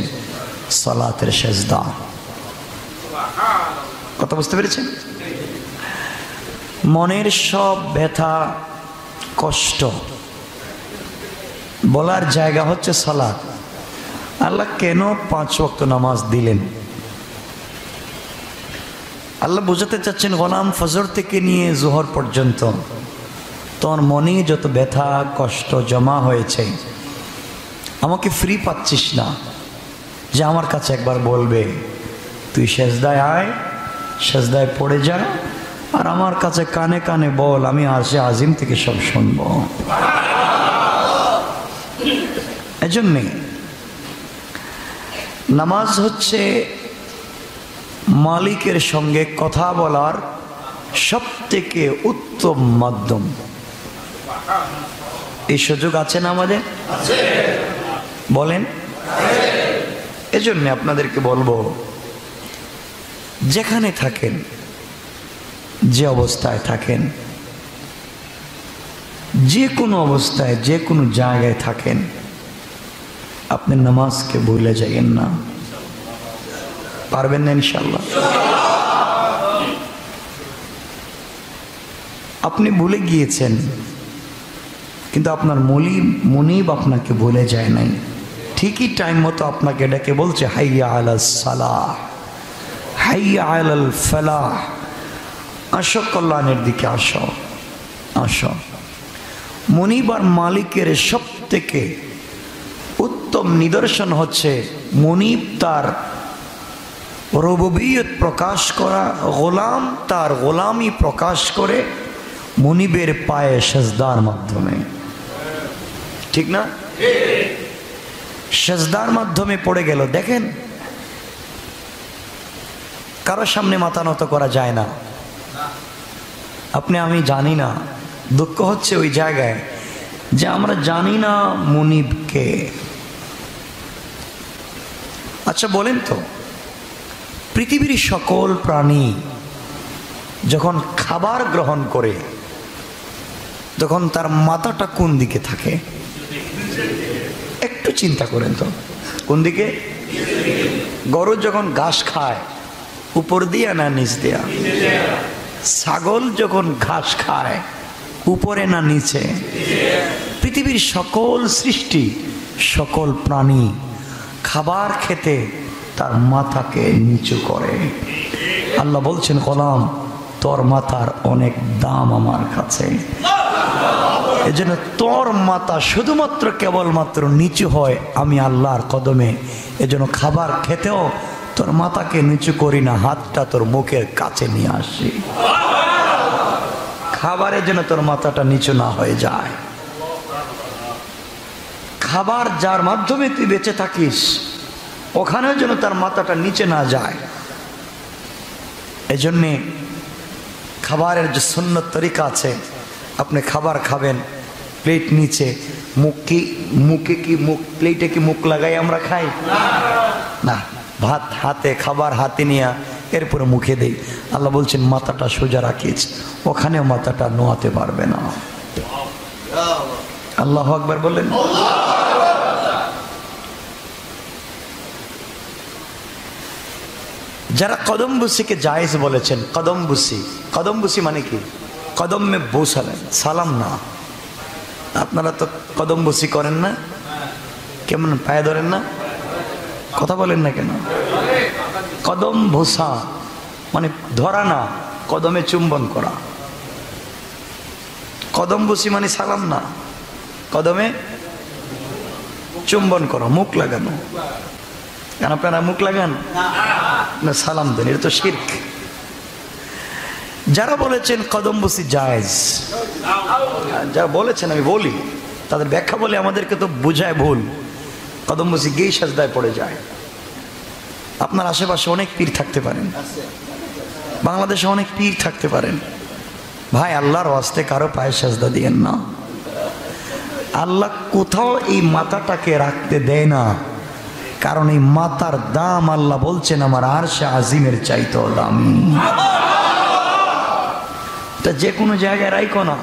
সালাতের সেজদা। কথা বুঝতে পেরেছেন? মনের সব ব্যথা কষ্ট বলার জায়গা হচ্ছে সালাত। আল্লাহ কেন 5 ওয়াক্ত নামাজ দিলেন? আল্লাহ বোঝাতে চাচ্ছেন, গোলাম ফজর থেকে নিয়ে জোহর পর্যন্ত তোর মনে যত ব্যথা কষ্ট জমা হয়েছে, আমাকে ফ্রি পাচ্ছিস না যে আমার কাছে একবার বলবে তুই সেজদায় আয়, সেজদায় পড়ে যা, আর আমার কাছে কানে কানে বল, আমি আরশে আজিম থেকে সব শুনব। এজন্যে নামাজ হচ্ছে মালিকের সঙ্গে কথা বলার সবথেকে উত্তম মাধ্যম। এই সুযোগ আছে না আমাদের? বলেন। এজন্য আপনাদেরকে বলবো, যেখানে থাকেন, যে অবস্থায় থাকেন, যে কোনো অবস্থায় যে কোনো জায়গায় থাকেন, আপনি নামাজকে ভুলে যাবেন না। পারবেন না ইনশাআল্লাহ? আপনি ভুলে গিয়েছেন, কিন্তু আপনার মুনিব আপনাকে ভুলে যায় নাই। ঠিকই টাইম মতো আপনাকে ডেকে বলছে, হাইয়া আলাস সালাহ, হাইয়া আলাল ফালাহ, আসো কল্যাণের দিকে, আসো আসো। মুনিব আর মালিকের সব থেকে উত্তম নিদর্শন হচ্ছে মুনিব তার রুবুবিয়ত প্রকাশ করা, গোলাম তার গোলামি প্রকাশ করে মুনিবের পায়ে সেজদার মাধ্যমে। ঠিক না? সেজদার মাধ্যমে পড়ে গেল। দেখেন, কারোর সামনে মাথা নত করা যায় না। আপনি আমি জানি না। দুঃখ হচ্ছে ওই জায়গায় যে আমরা জানি না মুনিবকে। আচ্ছা বলেন তো, পৃথিবীর সকল প্রাণী যখন খাবার গ্রহণ করে তখন তার মাথাটা কোন দিকে থাকে? একটু চিন্তা করেন তো, কোন দিকে? গরু যখন ঘাস খায় উপর দিয়া না নিচ দিয়া? ছাগল যখন ঘাস খায় উপরে না নিচে? পৃথিবীর সকল সৃষ্টি, সকল প্রাণী খাবার খেতে তার মাথাকে নিচু করে। আল্লাহ বলছেন, গোলাম তোর মাথার অনেক দাম আমার কাছে, এজন্য তোর মাথা শুধুমাত্র কেবলমাত্র নিচু হয় আমি আল্লাহর কদমে। এজন্য খাবার খেতেও তোর মাথাকে নিচু করি না, হাতটা তোর মুখের কাছে নিয়ে আসি, খাবারের জন্য তোর মাথাটা নিচু না হয়ে যায়। খাবার যার মাধ্যমে তুই বেঁচে থাকিস ওখানেও যেন তার মাথাটা নিচে না যায়। এজন্যে খাবারের যে সুন্নত তরিকা আছে, আপনি খাবার খাবেন প্লেট নিচে, প্লেটে কি মুখ লাগাই আমরা খাই না? ভাত হাতে, খাবার হাতে নিয়ে এরপরে মুখে দেই। আল্লাহ বলছেন মাথাটা সোজা রাখিস, ওখানেও মাথাটা নোয়াতে পারবে না। আল্লাহু আকবার বললেন। যারা কদম বুসিকে জায়েজ বলেছেন, কদম বুসি মানে কি? কদম মে বসালেন, সালাম না। আপনারা তো কদম বুসি করেন না? কেমন পায়ে ধরেন না? কথা বলেন না কেন? কদম ভোসা মানে ধরা না, কদমে চুম্বন করা। কদম বুসি মানে সালাম না, কদমে চুম্বন করা, মুখ লাগানো। কেন আপনারা মুখ লাগান না সালাম দেন? এটা তো শিরক। যারা বলেছেন কদম বুসি জায়েজ, যারা বলেছেন, আমি বলি তাদের ব্যাখ্যা বলে আমাদেরকে তো বুঝায় ভুল। কদম বুসি গিয়েই সাজদায় পড়ে যায়। আপনার আশেপাশে অনেক পীর থাকতে পারেন, বাংলাদেশে অনেক পীর থাকতে পারেন। ভাই আল্লাহর ওয়াস্তে কারো পায়ে সাজদা দিয়েন না। আল্লাহ কোথাও এই মাথাটাকে রাখতে দেয় না, কারণ এই মাথার দাম আল্লাহ বলছেন আমার আরশে আজিমের চাইতেও দামি। তা যে কোনো জায়গায় রাখো না।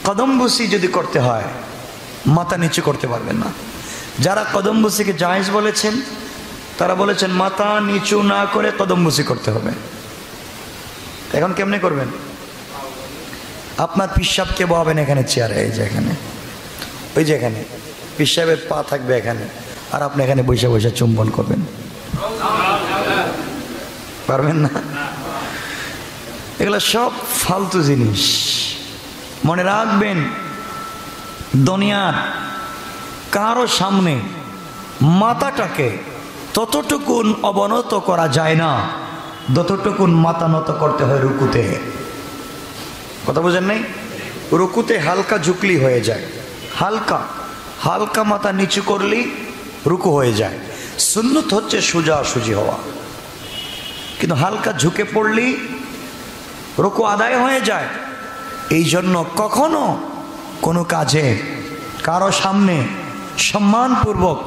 কদম বুসি যদি করতে হয় মাথা নিচু করতে পারবেন না। যারা কদম বুসিকে জায়েজ বলেছেন তারা বলেছেন মাথা নিচু না করে কদম বুসি করতে হবে। এখন কেমনে করবেন? আপনার পিসাবকে বহাবেন এখানে চেয়ারে, এই যে এখানে, ওই যে এখানে পিসাবের পা থাকবে এখানে, আর আপনি এখানে বসে বসে চুম্বন করবেন। পারবেন না? এগুলো সব ফালতু জিনিস। মনে রাখবেন, দুনিয়ার কারো সামনে মাথাটাকে ততটুকুন অবনত করা যায় না যতটুকুন মাথা নত করতে হয় রুকুতে। কথা বোঝেন নাই? রুকুতে হালকা ঝুঁকলি হয়ে যায়, হালকা হালকা মাথা নিচু করলেই রুকু হয়ে যায়। সুন্নত হচ্ছে সোজাসুজি হওয়া, কিন্তু হালকা ঝুঁকে পড়লেই রুকু আদায় হয়ে যায়। এই জন্য কখনো কোনো কাজে কারো সামনে সম্মানপূর্বক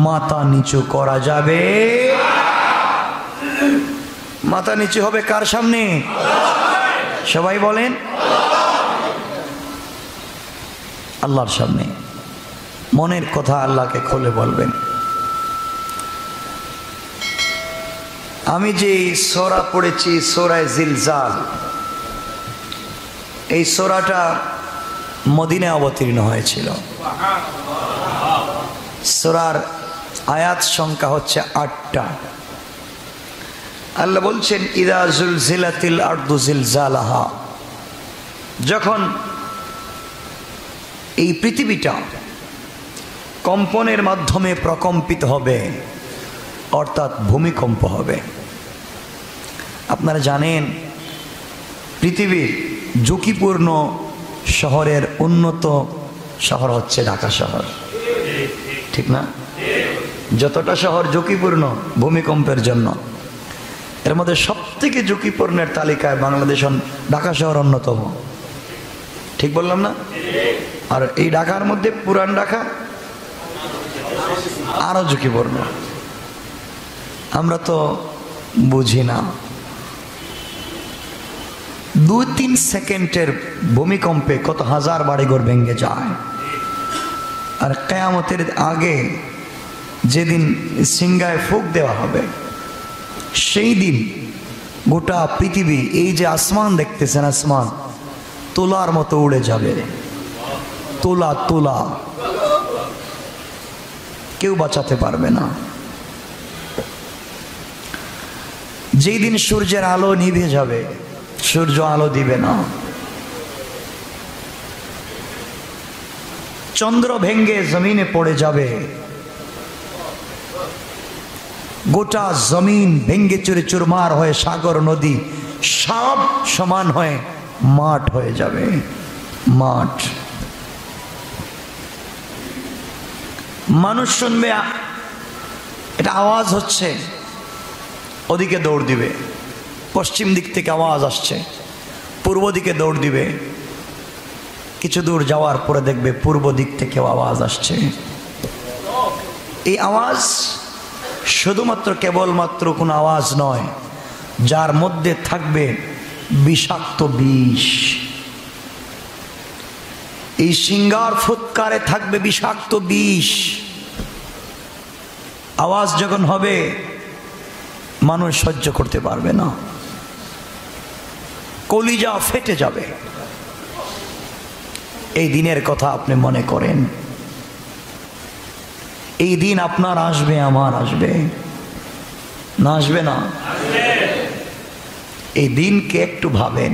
মাথা নিচু করা যাবে। মাথা নিচু হবে কার সামনে? সবাই বলেন আল্লাহর সামনে। মনের কথা আল্লাহকে খুলে বলবেন। আমি যে সূরা পড়েছি সূরা জিলজাল, এই সূরাটা মদিনায় অবতীর্ণ হয়েছিল। সূরার আয়াত সংখ্যা হচ্ছে 8টা। আল্লাহ বলছেন ইদা জুলজিলাতিল আরদু জিলজালাহা, যখন এই পৃথিবীটা কম্পনের মাধ্যমে প্রকম্পিত হবে, অর্থাৎ ভূমিকম্প হবে। আপনারা জানেন পৃথিবীর ঝুঁকিপূর্ণ শহরের উন্নত শহর হচ্ছে ঢাকা শহর, ঠিক না? যতটা শহর ঝুঁকিপূর্ণ ভূমিকম্পের জন্য, এর মধ্যে সবথেকে ঝুঁকিপূর্ণের তালিকায় বাংলাদেশ ঢাকা শহর অন্যতম, ঠিক বললাম না? আর এই ঢাকার মধ্যে পুরান ঢাকা আরো ঝুঁকিপূর্ণ। আমরা তো বুঝি না, 2-3 সেকেন্ডের ভূমিকম্পে কত হাজার বাড়িঘর ভেঙে যায়। আর কিয়ামতের আগে যেদিন সিংহায় ফুঁক দেওয়া হবে, সেই দিন গোটা পৃথিবী, এই যে আসমান দেখতেছেন, আসমান তোলার মতো উড়ে যাবে। তোলা তোলা, কেউ বাঁচাতে পারবে না। যেই দিন সূর্যের আলো নিভে যাবে, সূর্য আলো দিবে না, চন্দ্র ভেঙ্গে জমিনে পড়ে যাবে, গোটা জমিন ভেঙ্গে চুরে চুরমার হয়ে সাগর নদী সব সমান হয়ে মাঠ হয়ে যাবে। মাঠ, মানুষ শুনবে এটা আওয়াজ হচ্ছে, ওদিকে দৌড় দিবে। পশ্চিম দিক থেকে আওয়াজ আসছে, পূর্ব দিকে দৌড় দিবে। কিছু দূর যাওয়ার পরে দেখবে পূর্ব দিক থেকেও আওয়াজ আসছে। এই আওয়াজ শুধুমাত্র কেবলমাত্র কোনো আওয়াজ নয়, যার মধ্যে থাকবে বিষাক্ত বিষ। এই সিংহার ফুৎকারে থাকবে বিষাক্ত বিষ। আওয়াজ যখন হবে মানুষ সহ্য করতে পারবে না, কলিজা ফেটে যাবে। এই দিনের কথা আপনি মনে করেন, এই দিন আপনার আসবে, আমার আসবে না? আসবে না? এই দিনকে একটু ভাবেন।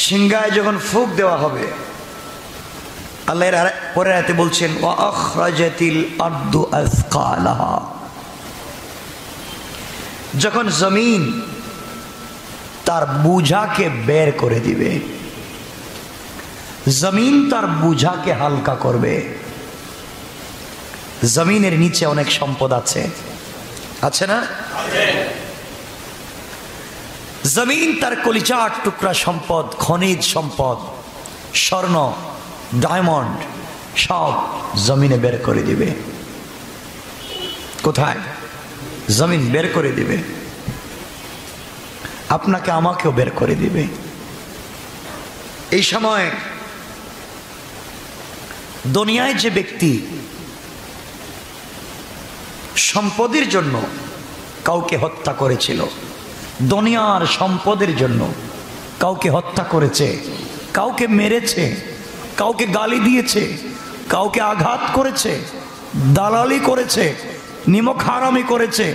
সিংহায় যখন ফুঁক দেওয়া হবে, আল্লাহর পরের আয়াতে বলছেন ওয়া আখরাজাতিল আরদু আসকালাহা, যখন জমিন তার বোঝাকে বের করে দিবে, জমিন তার বোঝাকে হালকা করবে। জমিনের নিচে অনেক সম্পদ আছে, আছে না? জমিন তার কলিজার টুকরা সম্পদ, খনিজ সম্পদ, স্বর্ণ, ডায়মন্ড সব জমিনে বের করে দিবে। কোথায়? জমিন বের করে দিবে। আপনাকে আমাকেও বের করে দিবে। এই সময় দুনিয়ায় যে ব্যক্তি সম্পদের জন্য কাউকে হত্যা করেছিল, দুনিয়ার সম্পদের জন্য কাউকে হত্যা করেছে, কাউকে মেরেছে, কাউকে গালি দিয়েছে, কাউকে আঘাত করেছে, দালালি করেছে, নিমক হারামি করেছে,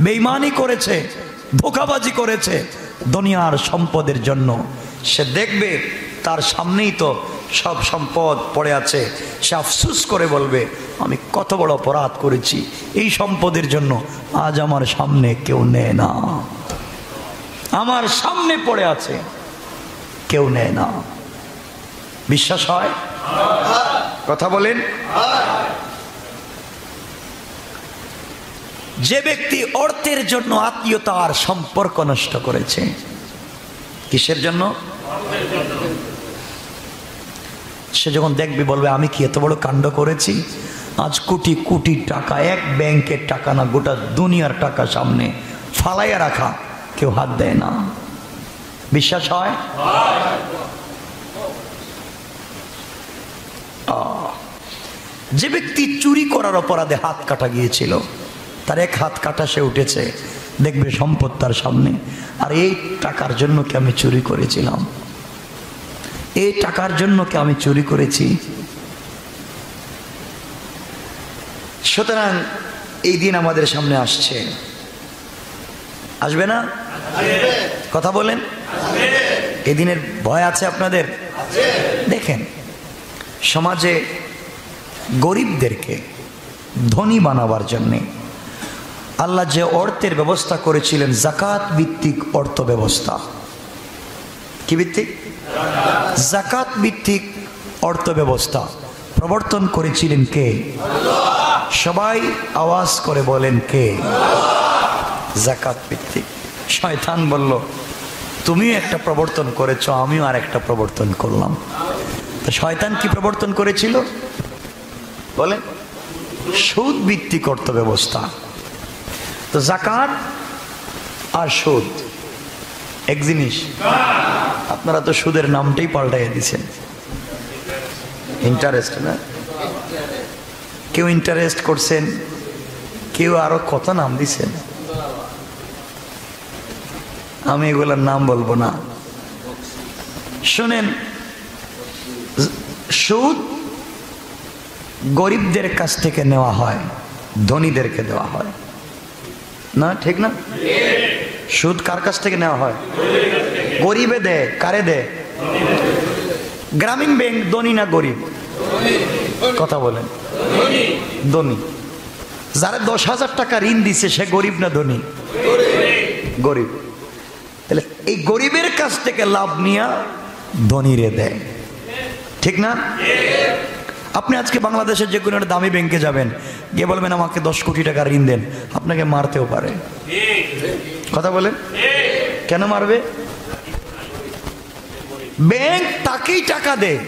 বেঈমানি করেছে, ধোঁকাবাজি করেছে দুনিয়ার সম্পদের জন্য, সে দেখবে তার সামনেই তো সব সম্পদ পড়ে আছে। সে আফসোস করে বলবে আমি কত বড় অপরাধ করেছি, এই সম্পদের জন্য আজ আমার সামনে কেউ নেয় না, আমার সামনে পড়ে আছে, কেউ নেয় না। বিশ্বাস হয়? কথা বলেন। যে ব্যক্তি অর্থের জন্য আত্মীয়তার সম্পর্ক নষ্ট করেছে, কিসের জন্য? সে যখন দেখবে বলবে আমি কি এত বড় কাণ্ড করেছি, আজ কোটি কোটি টাকা, এক ব্যাংকের টাকা না, গোটা দুনিয়ার টাকা সামনে ফালাইয়া রাখা, কেউ হাত দেয় না। বিশ্বাস হয়? যে ব্যক্তি চুরি করার অপরাধে হাত কাটা গিয়েছিল, তার এক হাত কাটা সে উঠেছে, দেখবে সম্পদ তার সামনে, আর এই টাকার জন্য কি আমি চুরি করেছিলাম, এই টাকার জন্য কি আমি চুরি করেছি। সুতরাং এই দিন আমাদের সামনে আসছে, আসবে না? কথা বলেন, এই দিনের ভয় আছে আপনাদের? দেখেন, সমাজে গরিবদেরকে ধনী বানাবার জন্যে আল্লাহ যে অর্থের ব্যবস্থা করেছিলেন, যাকাত ভিত্তিক অর্থ ব্যবস্থা। কি ভিত্তিক? যাকাত ভিত্তিক অর্থ ব্যবস্থা প্রবর্তন করেছিলেন কে? সবাই আওয়াজ করে বলেন কে? যাকাত ভিত্তিক। শয়তান বলল তুমিও একটা প্রবর্তন করেছো, আমিও আর একটা প্রবর্তন করলাম। তো শয়তান কি প্রবর্তন করেছিল বলেন? সুদ ভিত্তিক অর্থ ব্যবস্থা। তো যাকাত আর সুদ এক জিনিস। আপনারা তো সুদের নামটাই পাল্টাইয়া দিচ্ছেন, ইন্টারেস্ট না? কেউ ইন্টারেস্ট করছেন, কেউ আরো কত নাম দিচ্ছেন, আমি এগুলোর নাম বলবো না। শুনেন, সুদ গরিবদের কাছ থেকে নেওয়া হয়, ধনীদেরকে দেওয়া হয় না, ঠিক না? সুদ কার কাছ থেকে নেওয়া হয়? গরিবে দেয়। কারে দেয়? গ্রামীণ ব্যাংক ধনী না গরিব? কথা বলেন, ধনী। যারা 10,000 টাকা ঋণ দিছে সে গরিব না ধনী? গরিব। তাহলে এই গরিবের কাছ থেকে লাভ নিয়ে ধনীরে দেয়, ঠিক না? আপনি আজকে বাংলাদেশের যে কোনো একটা দামি ব্যাংকে যাবেন, গিয়ে বলবেন আমাকে 10 কোটি টাকা ঋণ দেন, আপনাকে মারতেও পারে। কথা বলেন, কেন মারবে? ব্যাংক তাকেই টাকা দেয়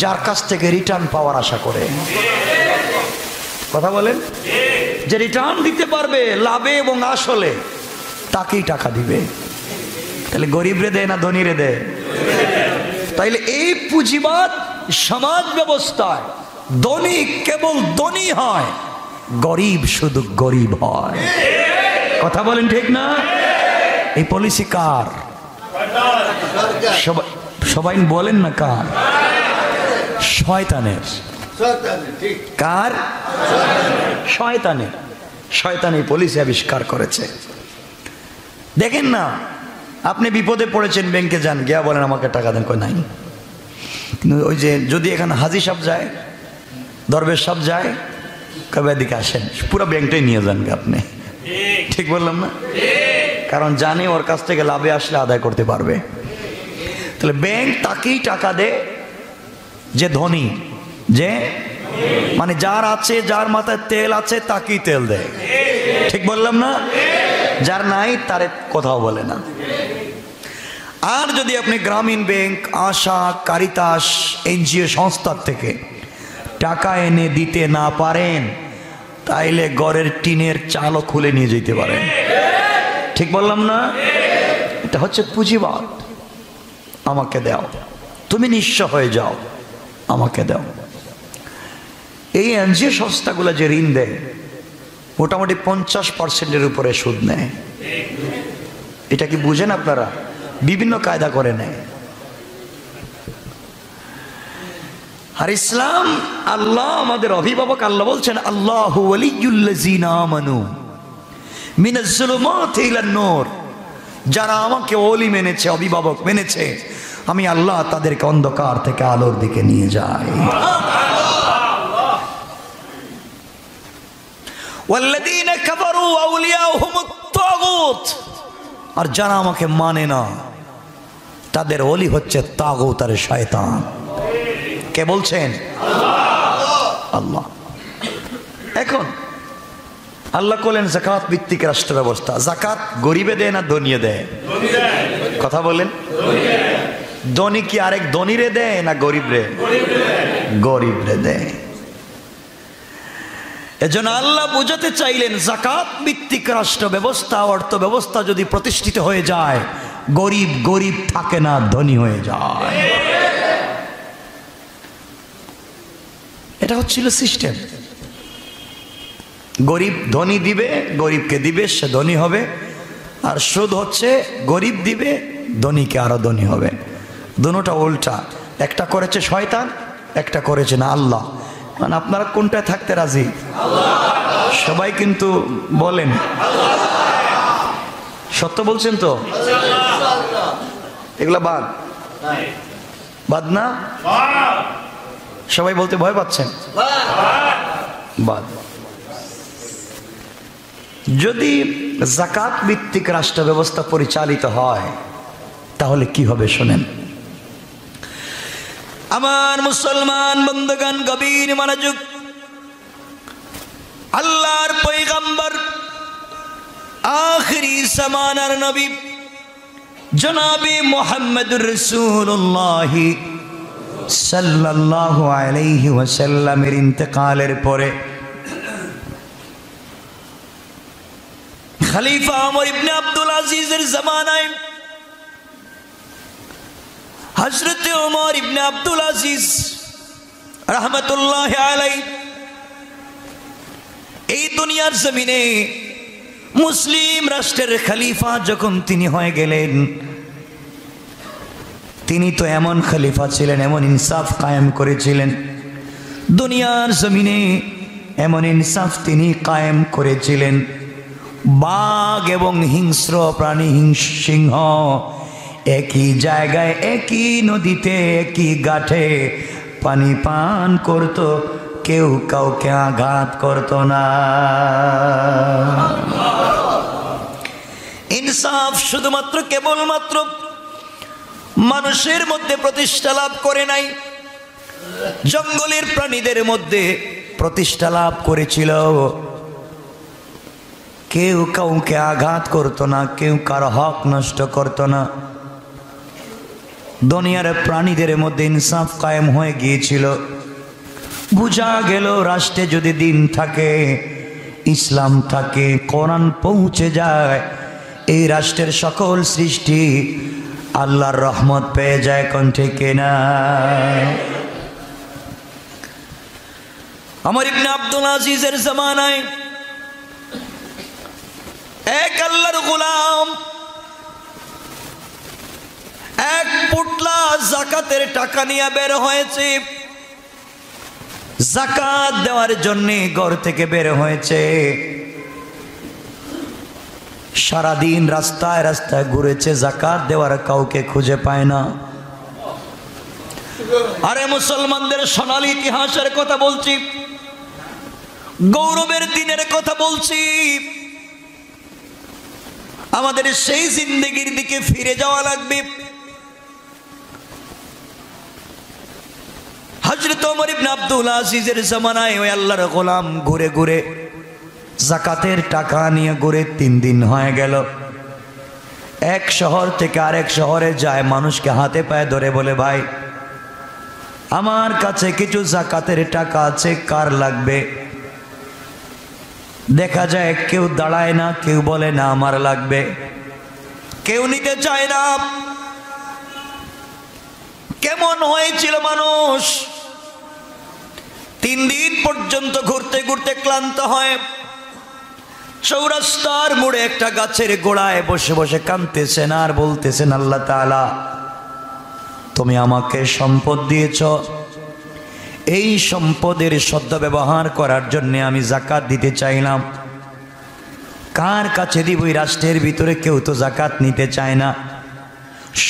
যার কাছ থেকে রিটার্ন পাওয়ার আশা করে। কথা বলেন, যে রিটার্ন দিতে পারবে লাভে এবং আসলে, তাকেই টাকা দিবে। তাহলে গরিবরে দেয় না ধনীরে দেয়? তাইলে এই পুঁজিবাদ সমাজ ব্যবস্থায় ধনী কেবল ধনী হয়, গরিব শুধু গরিব হয়। কথা বলেন, ঠিক না? এই পলিসি কার? সবাই বলেন না কার? শয়তানের। কার? শয়তানের। শয়তান এই পলিসি আবিষ্কার করেছে। দেখেন না, আপনি বিপদে পড়েছেন, ব্যাংকে যান, গিয়া বলেন আমাকে টাকা দেন, কই নাই। কিন্তু ওই যে যদি এখানে হাজি সাহেব যায়, দরবেশ সাহেব যায়, কবে দিকে আসেন, পুরো ব্যাংকটাই নিয়ে যান আপনি। ঠিক বললাম না? কারণ জানে ওর কাছ থেকে লাভে আসলে আদায় করতে পারবে। তাহলে ব্যাংক তাকেই টাকা দেয় যে ধনী, যে মানে যার আছে, যার মাথায় তেল আছে তাকেই তেল দেয়। ঠিক বললাম না? যার নাই তারে কথাও বলে না। আর যদি আপনি গ্রামীণ ব্যাংক, আশা, কারিতাস, এনজিও সংস্থার থেকে টাকা এনে দিতে না পারেন, তাইলে ঘরের টিনের চালও খুলে নিয়ে যেতে পারেন। ঠিক বললাম না? এটা হচ্ছে পুঁজিবাদ। আমাকে দাও, তুমি নিঃস্ব হয়ে যাও, আমাকে দাও। এই এনজিও সংস্থাগুলো যে ঋণ দেয়, মোটামুটি 50% উপরে সুদ নেয়। এটা কি বুঝেন আপনারা? বিভিন্ন কায়দা করে নেয়। আর ইসলাম, আল্লাহ আমাদের অভিভাবক, আল্লাহ বলছেন আল্লাহু ওয়ালিয়ুল্লাযিনা আমানু মিনাজ যুলুমাতি ইলান নূর। যারা আমাকে ওলি মেনেছে, অভিভাবক মেনেছে, আমি আল্লাহ তাদেরকে অন্ধকার থেকে আলোর দিকে নিয়ে যাই। ওয়াল্লাযিনা কাফারু আউলিয়াহুমুত তাগুত। আর যারা আমাকে মানে না, তাদের ওলি হচ্ছে তাগুত আর শয়তান। কে বলছেন? আল্লাহ। এখন আল্লাহ বলেন যাকাত ভিত্তিক রাষ্ট্র ব্যবস্থা। যাকাত গরিবে দেয় না ধনীয়ে দেয়? কথা বলেন, ধনী কি আরেক ধনী রে দেয় না গরিব রে? গরিব রে দেয়। এজন্য আল্লাহ বুঝাতে চাইলেন যাকাত ভিত্তিক রাষ্ট্র ব্যবস্থা, অর্থ ব্যবস্থা যদি প্রতিষ্ঠিত হয়ে যায়, গরিব গরিব থাকে না, ধনী হয়ে যায়। এটা হচ্ছিল সিস্টেম। গরিব ধনী দিবে, গরিবকে দিবে, সে ধনী হবে। আর সুদ হচ্ছে গরিব দিবে, ধনীকে আরো ধনী হবে। দুটোটা উল্টা, একটা করেছে শয়তান, একটা করেছে না আল্লাহ। মানে আপনারা কোনটায় থাকতে রাজি? সবাই কিন্তু বলেন, সত্য বলছেন তো? এগুলা বাদ বাদ না? সবাই বলতে ভয় পাচ্ছেন? বাদ। যদি যাকাত ভিত্তিক রাষ্ট্র ব্যবস্থা পরিচালিত হয় তাহলে কি হবে শোনেন। আমার মুসলমান বন্ধুগণ, গভীর মনোযোগ। আল্লাহর পয়গম্বর, আখিরি জামানার নবী জনাবে মুহাম্মদুর রাসূলুল্লাহ সাল্লাল্লাহু আলাইহি ওয়াসাল্লামের ইন্তেকালের পরে খলিফা ওমর ইবনে আব্দুল আজিজের জামানায় হযরত ওমর ইবনে আব্দুল আজিজ রাহমাতুল্লাহি আলাইহি এই দুনিয়ার জমিনে মুসলিম রাষ্ট্রের খলিফা যখন তিনি হয়ে গেলেন, তিনি তো এমন খলিফা ছিলেন, এমন ইনসাফ কায়েম করেছিলেন দুনিয়ার জমিনে, এমন ইনসাফ তিনি কায়েম করেছিলেন। বাঘ এবং হিংস্র প্রাণী সিংহ একই জায়গায়, একই নদীতে, একই ঘাটে পানি পান করত, কেউ কাউকে আঘাত করত না। ইনসাফ শুধুমাত্র কেবলমাত্র মানুষের মধ্যে প্রতিষ্ঠা লাভ করে নাই, জঙ্গলের প্রাণীদের মধ্যে প্রতিষ্ঠা লাভ করেছিল। কেউ কাউকে আঘাত করত না, কেউ কারো হক নষ্ট করত না। দুনিয়ার প্রাণীদের মধ্যে ইনসাফ কায়েম হয়ে গিয়েছিল। বুঝা গেল রাষ্ট্রে যদি দিন থাকে, ইসলাম থাকে, কোরআন পৌঁছে যায়, এই রাষ্ট্রের সকল সৃষ্টি আল্লাহর রহমত পেয়ে যায়। কোন ঠিক না? ওমর ইবনে আব্দুল আজিজের জামানায় এক আল্লাহর গোলাম এক পুটলা যাকাতের টাকা নিয়ে বের হয়েছে। যাকাত দেওয়ার জন্য ঘর থেকে বের হয়েছে। সারাদিন রাস্তায় রাস্তায় ঘুরেছে, যাকাত দেওয়ার কাউকে খুঁজে পায় না। আরে মুসলমানদের সোনালী ইতিহাসের কথা বলছি, গৌরবের দিনের কথা বলছি। আমাদের সেই জিন্দেগির দিকে ফিরে যাওয়া লাগবে। হযরত ওমর ইবনে আব্দুল আজিজের জামানায় ওই আল্লাহর গোলাম ঘুরে ঘুরে যাকাতের টাকা নিয়ে ঘুরে 3 দিন হয়ে গেল। এক শহর থেকে আরেক শহরে যায়, মানুষকে হাতে পায়ে ধরে বলে, ভাই আমার কাছে কিছু যাকাতের টাকা আছে, কার লাগবে? দেখা যায় কেউ দাঁড়ায় না, কেউ বলে না আমার লাগবে, কেউ নিতে চায় না। কেমন হয়েছিল মানুষ? 3 দিন পর্যন্ত ঘুরতে ঘুরতে ক্লান্ত হয়। চৌরাস্তার মোড়ে একটা গাছের গোড়ায় বসে বসে কাঁদতেছেন আর বলতেছেন, আল্লাহ তাআলা তুমি আমাকে সম্পদ দিয়েছ, এই সম্পদের সদ্ব্যবহার করার জন্য আমি যাকাত দিতে চাইলাম। কার কাছে দিব? এই রাষ্ট্রের ভিতরে কেউ তো যাকাত নিতে চায় না।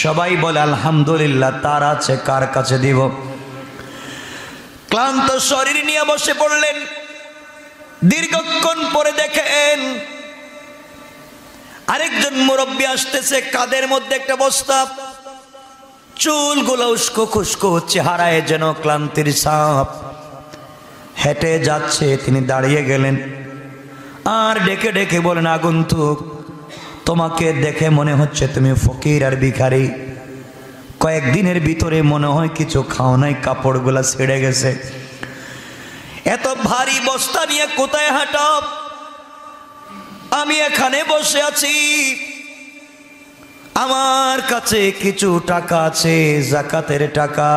সবাই বলে আলহামদুলিল্লাহ তার আছে, কার কাছে দিব? ক্লান্ত শরীর নিয়ে বসে পড়লেন। দীর্ঘক্ষণ পরে দেখেন আরেকজন মুরব্বী আসতেছে, কাঁধের মধ্যে একটা বস্তা, চুলগুলো উস্কো খুস্কো, চেহারায় যেন ক্লান্তির ছাপ। হেঁটে যাচ্ছে, তিনি দাঁড়িয়ে গেলেন আর ডেকে ডেকে বলেন, আগন্তুক তোমাকে দেখে মনে হচ্ছে তুমি ফকির আর ভিখারি। কয়েকদিনের ভিতরে মনে হয় কিছু খাও নাই, কাপড়গুলা ছেড়ে গেছে। এত ভারী বস্তা নিয়ে কোথায় হাঁটো? আমি এখানে বসে আছি, আমার কাছে কিছু টাকা আছে, যাকাতের টাকা।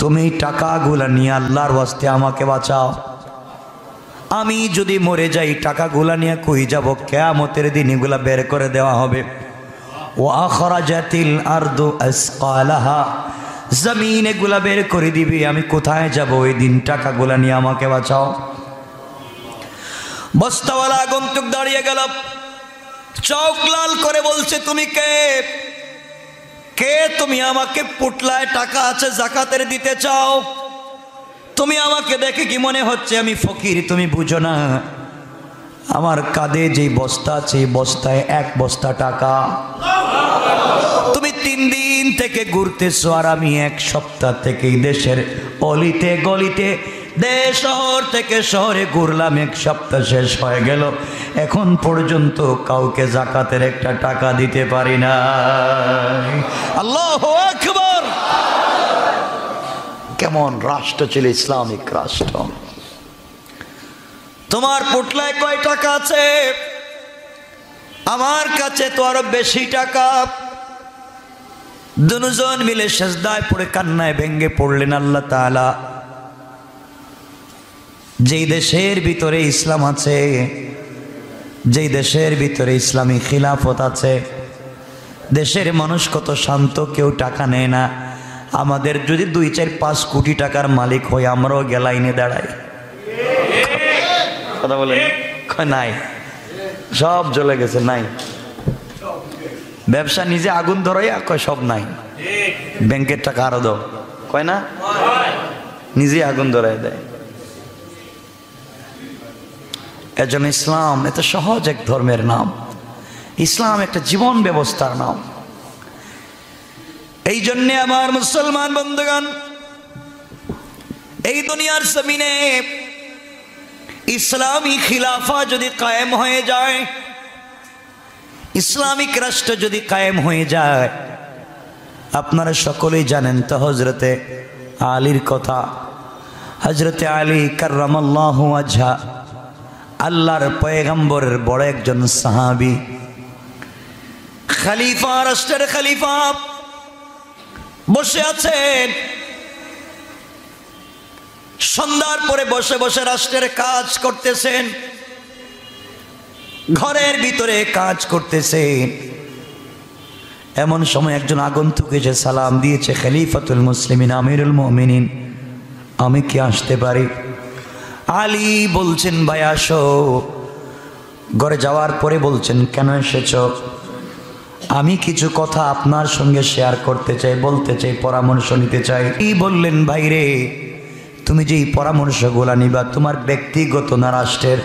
তুমি টাকাগুলা নিয়ে আল্লাহর ওয়াস্তে আমাকে বাঁচাও। আমি যদি মরে যাই টাকাগুলা নিয়ে কই যাব? কিয়ামতের দিন এগুলা বের করে দেওয়া হবে। ওয়া আখরাজাতিল আরদু আসকালাহা, জমিন এগুলা বের করে দিবি, আমি কোথায় যাব ওই দিন? টাকাগুলা নিয়ে আমাকে বাঁচাও। বস্তাওয়ালা আগন্তুক দাঁড়িয়ে গেল, চোখ লাল করে বলছে, তুমি কে? কে তুমি? আমাকে পুটলায় টাকা আছে, যাকাতের দিতে চাও? তুমি আমাকে দেখে কি মনে হচ্ছে আমি ফকির? তুমি বুঝো না, আমার কাঁধে যে বস্তা আছে এই বস্তায় 1 বস্তা টাকা। তুমি 3 দিন থেকে ঘুরতেছো আর আমি 1 সপ্তাহ থেকে দেশের অলিতে গলিতে, দেশ শহর থেকে শহরে ঘুরলাম, 1 সপ্তাহ শেষ হয়ে গেল, এখন পর্যন্ত কাউকে যাকাতের একটা টাকা দিতে পারি না। আল্লাহু আকবার! কেমন রাষ্ট্র ছিল ইসলামিক রাষ্ট্র। তোমার পুটলায় কয় টাকা আছে? আমার কাছে তো আরো বেশি টাকা। দুজন মিলে সেজদায় পড়ে কান্নায় ভেঙ্গে পড়লেন। আল্লাহ তাআলা যেই দেশের ভিতরে ইসলাম আছে, যেই দেশের ভিতরে ইসলামী খিলাফত আছে, দেশের মানুষ কত শান্ত, কেউ টাকা নেয় না। আমাদের যদি 2, 4, 5 কোটি টাকার মালিক হই, আমরাও গেলাইনে দাঁড়াই। কথা বলেন? নাই, সব জ্বলে গেছে, নাই। ব্যবসা নিজে আগুন ধরাইয়া কয় সব নাই, ব্যাংকের টাকা আরো দাও, কয় না? নিজে আগুন ধরাই দেয়। এজন্য ইসলাম এত সহজ এক ধর্মের নাম। ইসলাম একটা জীবন ব্যবস্থার নাম। এই জন্যে আমার মুসলমান বন্ধুগণ, এই দুনিয়ার জমিনে ইসলামী খিলাফা যদি কায়েম হয়ে যায়, ইসলামিক রাষ্ট্র যদি কায়েম হয়ে যায়, আপনারা সকলেই জানেন তো হযরতে আলীর কথা। হযরতে আলী কাররামাল্লাহু ওয়াজহা, আল্লাহর পয়গম্বরের বড় একজন সাহাবী, খলিফা, রাষ্ট্রের খলিফা, বসে আছেন। সন্ধ্যার পরে বসে বসে রাষ্ট্রের কাজ করতেছেন, ঘরের ভিতরে কাজ করতেছেন। এমন সময় একজন আগন্তুক এসে সালাম দিয়েছে, খলিফাতুল মুসলিমিন আমিরুল মুমিনিন, আমি কি আসতে পারি? আলী বলছেন, ভাই আসো। ঘরে যাওয়ার পরে বলছেন, কেন এসেছ? আমি কিছু কথা আপনার সঙ্গে শেয়ার করতে চাই, বলতে চাই, পরামর্শ নিতে চাই। কি বললেন, ভাই রে, তুমি যে এই পরামর্শগুলা নিবা তোমার ব্যক্তিগত না রাষ্ট্রের?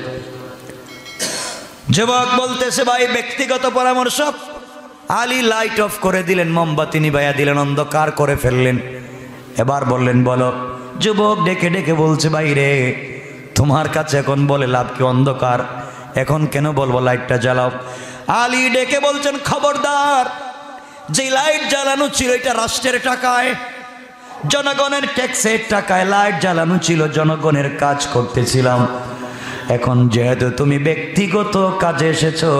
যুবক বলতেছে, ভাই ব্যক্তিগত পরামর্শ। আলী লাইট অফ করে দিলেন, মোমবাতি নিভাইয়া দিলেন, অন্ধকার করে ফেললেন। এবার বললেন, বলো। যুবক ডেকে ডেকে বলছে, ভাই রে, তোমার কাছে এখন বলে লাভ কি? অন্ধকার, এখন কেন বলবো লাইটটা জ্বালাও? আলী ডেকে বলছেন, খবরদার, যে লাইট জ্বালানো ছিল এটা রাষ্ট্রের টাকায়, জনগণের ট্যাক্সের টাকায় লাইট জ্বালানো ছিল, জনগণের কাজ করতেছিলাম। এখন যেহেতু তুমি ব্যক্তিগত কাজে এসেছো,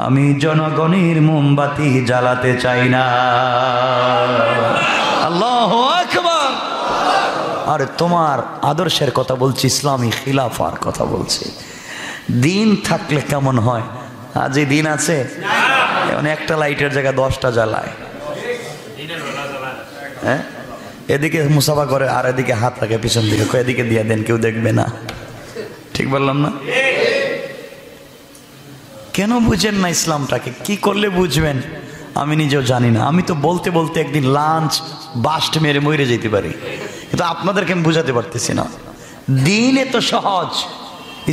আমি জনগণের মোমবাতি জ্বালাতে চাই না। আল্লাহু আকবার! আরে তোমার আদর্শের কথা বলছি, ইসলামী খিলাফার কথা বলছি। দিন থাকলে কেমন হয়? আজ এই দিন আছে, এখন একটা লাইটের জায়গায় 10টা জ্বালায়। হ্যাঁ, এদিকে মুসাফা করে আর এদিকে হাত রাখে পিছন দিকে, এদিকে দিয়ে দেন, কেউ দেখবে না। ঠিক বললাম না? কেন বুঝেন না ইসলামটাকে? কি করলে বুঝবেন আমি নিজেও জানি না। আমি তো বলতে বলতে একদিন লাঞ্চ বাস্ট মেরে মরে যেতে পারি, কিন্তু আপনাদেরকে আমি বুঝাতে পারতেছি না। দিন এত সহজ,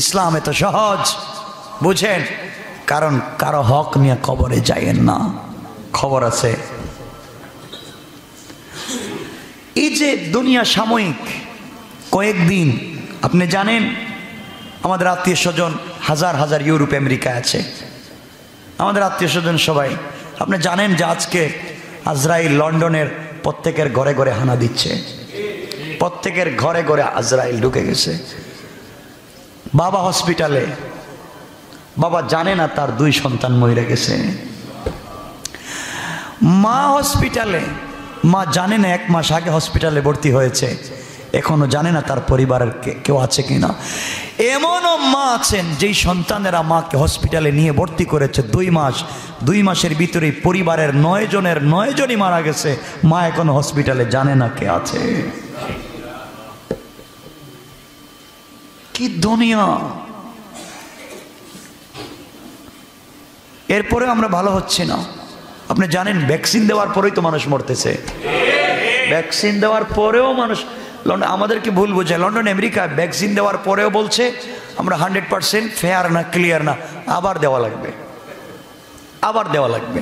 ইসলাম এত সহজ, বুঝেন? কারণ কারো হক নিয়ে কবরে যাইয়েন না, খবর আছে। এই যে দুনিয়া সাময়িক কয়েকদিন, আপনি জানেন আমাদের আত্মীয় স্বজন হাজার হাজার ইউরোপ আমেরিকা আছে, আমাদের আত্মীয় স্বজন সবাই। আপনি জানেন যে আজকে আজরাইল লন্ডনের প্রত্যেকের ঘরে ঘরে হানা দিচ্ছে, প্রত্যেকের ঘরে ঘরে আজরাইল ঢুকে গেছে। বাবা হসপিটালে, বাবা জানে না তার 2 সন্তান মরে গেছে। মা হসপিটালে, মা জানে না 1 মাস আগে হসপিটালে ভর্তি হয়েছে, এখনো জানে না তার পরিবারের কেউ আছে কিনা। এমনও মা আছেন যেই সন্তানেরা মাকে হসপিটালে নিয়ে ভর্তি করেছে 2 মাস, 2 মাসের ভিতরেই পরিবারের 9 জনের 9 জনই মারা গেছে। মা এখনো হসপিটালে জানে না কে আছে। কি দুনিয়া! এরপরে আমরা ভালো হচ্ছে না। আপনি জানেন ভ্যাকসিন দেওয়ার পরেই তো মানুষ মরতেছে, ভ্যাকসিন দেওয়ার পরেও মানুষ। লন্ডন আমাদেরকে ভুল বোঝায়, লন্ডন আমেরিকা ভ্যাকসিন দেওয়ার পরেও বলছে আমরা 100% ফেয়ার না, ক্লিয়ার না, আবার দেওয়া লাগবে, আবার দেওয়া লাগবে।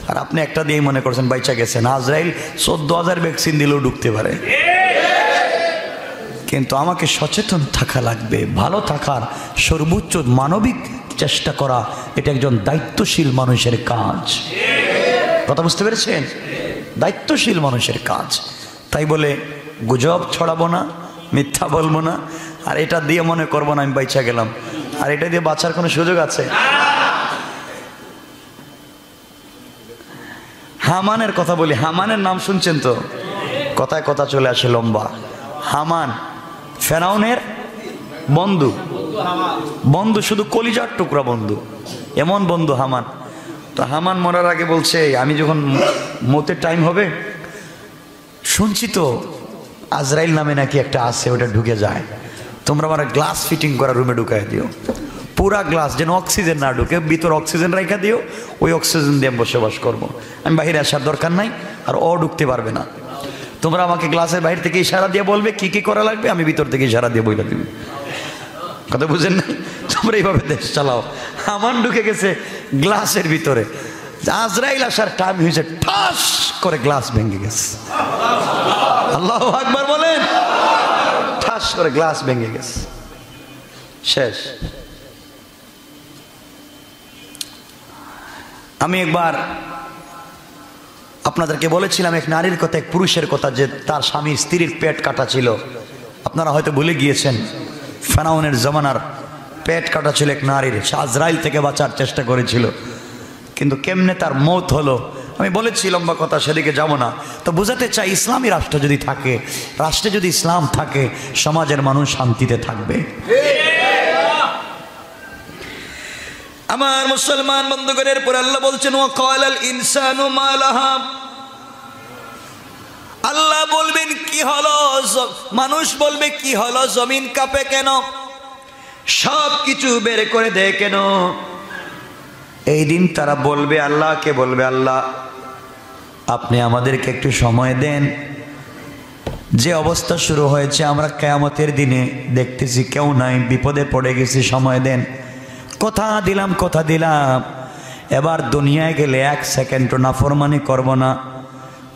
আর আপনি একটা দিয়েই মনে করছেন বাইচা গেছেন। আজরাইল 14,000 ভ্যাকসিন দিলেও ঢুকতে পারে। কিন্তু আমাকে সচেতন থাকা লাগবে, ভালো থাকার সর্বোচ্চ মানবিক চেষ্টা করা, এটা একজন দায়িত্বশীল মানুষের কাজ। কথা বুঝতে পেরেছেন? দায়িত্বশীল মানুষের কাজ। তাই বলে গুজব ছড়াবো না, মিথ্যা বলবো না, আর এটা দিয়ে মনে করবো না আমি বাইচা গেলাম, আর এটা দিয়ে বাঁচার কোনো সুযোগ আছে? হামানের কথা বলি। হামানের নাম শুনছেন তো? কথায় কথা চলে আসে লম্বা। হামান ফেরাউনের বন্ধু, বন্ধু শুধু কলিজার টুকরা বন্ধু, এমন বন্ধু হামান। তো হামান মরার আগে বলছে আমি যখন মতের টাইম হবে, শুনছি তো আজরাইল নামে নাকি একটা আছে, ওটা ঢুকে যায়, তোমরা আমার গ্লাস ফিটিং করা রুমে ঢুকাই দিও, পুরা গ্লাস, যেন অক্সিজেন না ঢুকে, ভিতর অক্সিজেন রেখে দিও, ওই অক্সিজেন দিয়ে বসবাস করবো। আমি বাইরে আসার দরকার নাই, আর ও ঢুকতে পারবে না। তোমরা আমাকে গ্লাসের বাইরে থেকে ইশারা দিয়ে বলবে কি কি করা লাগবে, আমি ভিতর থেকে ইশারা দিয়ে বইটা দিবি। কথা বুঝেন না? তোমরা এইভাবে দেশ চালাও। হামান ঢুকে গেছে গ্লাসের ভিতরে, আজরাইল আসার টাইম হয়েছে, ঠাস করে গ্লাস ভেঙে গেছে। আল্লাহু আকবার বলেন। ঠাস করে গ্লাস ভেঙে গেছে, শেষ। আমি একবার আপনাদেরকে বলেছিলাম এক নারীর কথা, এক পুরুষের কথা, যে তার স্বামীর স্ত্রীর পেট কাটা ছিল। আপনারা হয়তো ভুলে গিয়েছেন, ফেরাউনের জমানার পেট কাটা ছিল এক নারীর। সে আজরাইল থেকে বাঁচার চেষ্টা করেছিল, কিন্তু কেমনে তার মৌত হলো আমি বলেছি, লম্বা কথা, সেদিকে যাব না। তো বোঝাতে চাই, ইসলামী রাষ্ট্র যদি থাকে, রাষ্ট্রে যদি ইসলাম থাকে, সমাজের মানুষ শান্তিতে থাকবে। আমার মুসলমান বন্ধুগণের পর আল্লাহ বলছেন ওয়াকালাল ইনসানু মা লাহা, আল্লাহ বলবেন কি হলো, মানুষ বলবে কি হলো, জমিন কাঁপে কেন, সব কিছু বের করে দেয় কেন। এই দিন তারা বলবে, আল্লাহকে বলবে, আল্লাহ আপনি আমাদেরকে একটু সময় দেন, যে অবস্থা শুরু হয়েছে আমরা কিয়ামতের দিনে দেখতেছি কেউ নাই, বিপদে পড়ে গেছি, সময় দেন। কথা দিলাম, কথা দিলাম, এবার দুনিয়ায় গেলে 1 সেকেন্ডও নাফরমানি করব না,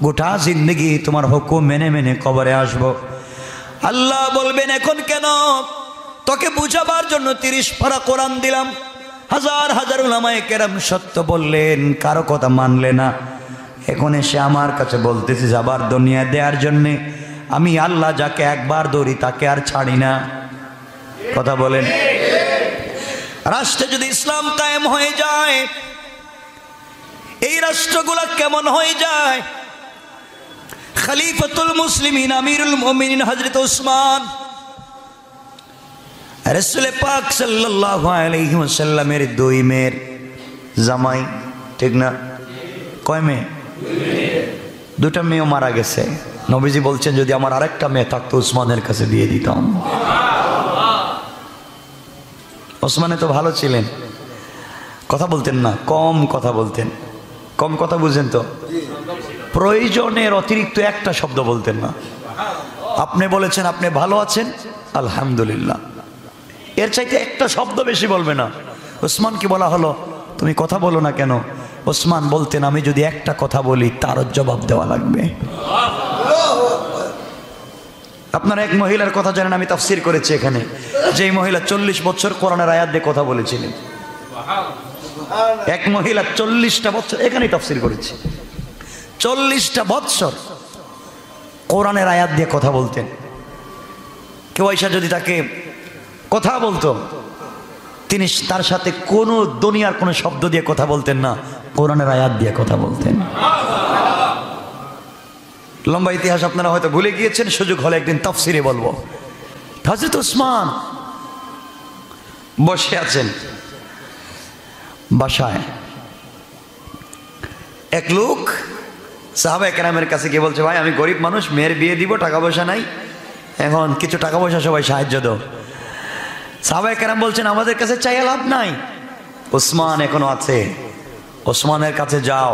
গোটা জিন্দগি তোমার হুকুম মেনে মেনে কবরে আসব। আল্লাহ বলবেন এখন কেন, তোকে বুঝাবার জন্য 30 পারা কোরআন দিলাম, হাজার হাজার উলামায়ে কেরাম সত্য বললেন, কারো কথা মানলে না, এখন এসে আমার কাছে বলতেছি যাবার দুনিয়া দেওয়ার জন্যে। আমি আল্লাহ যাকে একবার ধরি তাকে আর ছাড়ি না। কথা বলেন। রাষ্ট্রে যদি ইসলাম কায়েম হয়ে যায়, এই রাষ্ট্রগুলা কেমন হয়ে যায়? খলিফাতুল মুসলিমিন আমিরুল মুমিনিন হযরত উসমান রাসূল পাক সাল্লাল্লাহু আলাইহি ওয়াসাল্লামের 2 মেয়ের জামাই, ঠিক না? কয় মেয়ে? 2টা মেয়ে মারা গেছে। নবীজি বলছেন যদি আমার আরেকটা মেয়ে থাকতো উসমানের কাছে দিয়ে দিতাম। ওসমানে তো ভালো ছিলেন, কথা বলতেন না, কম কথা বলতেন। কম কথা বুঝেন তো? প্রয়োজনের অতিরিক্ত একটা শব্দ বলতেন না। আপনি বলেছেন আপনি ভালো আছেন, আলহামদুলিল্লাহ, এর চাইতে একটা শব্দ বেশি বলবে না। ওসমান কি বলা হলো তুমি কথা বলো না কেন? ওসমান বলতেন আমি যদি একটা কথা বলি তার জবাব দেওয়া লাগবে। আপনারা এক মহিলার কথা জানেন, আমি তাফসীর করেছি এখানে, যে মহিলা 40 বছর কোরআনের আয়াত দিয়ে কথা বলেছিলেন। এক মহিলা 40টা বছর এখানেই তাফসীর করেছে, 40টা বছর কোরআনের আয়াত দিয়ে কথা বলতেন। কেউ আইসা যদি তাকে কথা বলতো, তিনি তার সাথে কোনো দুনিয়ার কোনো শব্দ দিয়ে কথা বলতেন না, কোরআনের আয়াত দিয়ে কথা বলতেন। লম্বা ইতিহাস আপনারা হয়তো ভুলে গিয়েছেন, সুযোগ হলে একদিন তাফসীরে বলবো। হযরত ওসমান বসে আছেন বাসায়, এক লোক সাহাবায়ে কেরামের কাছে গিয়ে বলছে, ভাই আমি গরিব মানুষ, মেয়ের বিয়ে দিব, টাকা পয়সা নাই, এখন কিছু টাকা পয়সা সবাই সাহায্য দাও। সাহাবায়ে কেরাম বলছেন, আমাদের কাছে চাইয়া লাভ নাই, ওসমান এখনো আছে, ওসমানের কাছে যাও,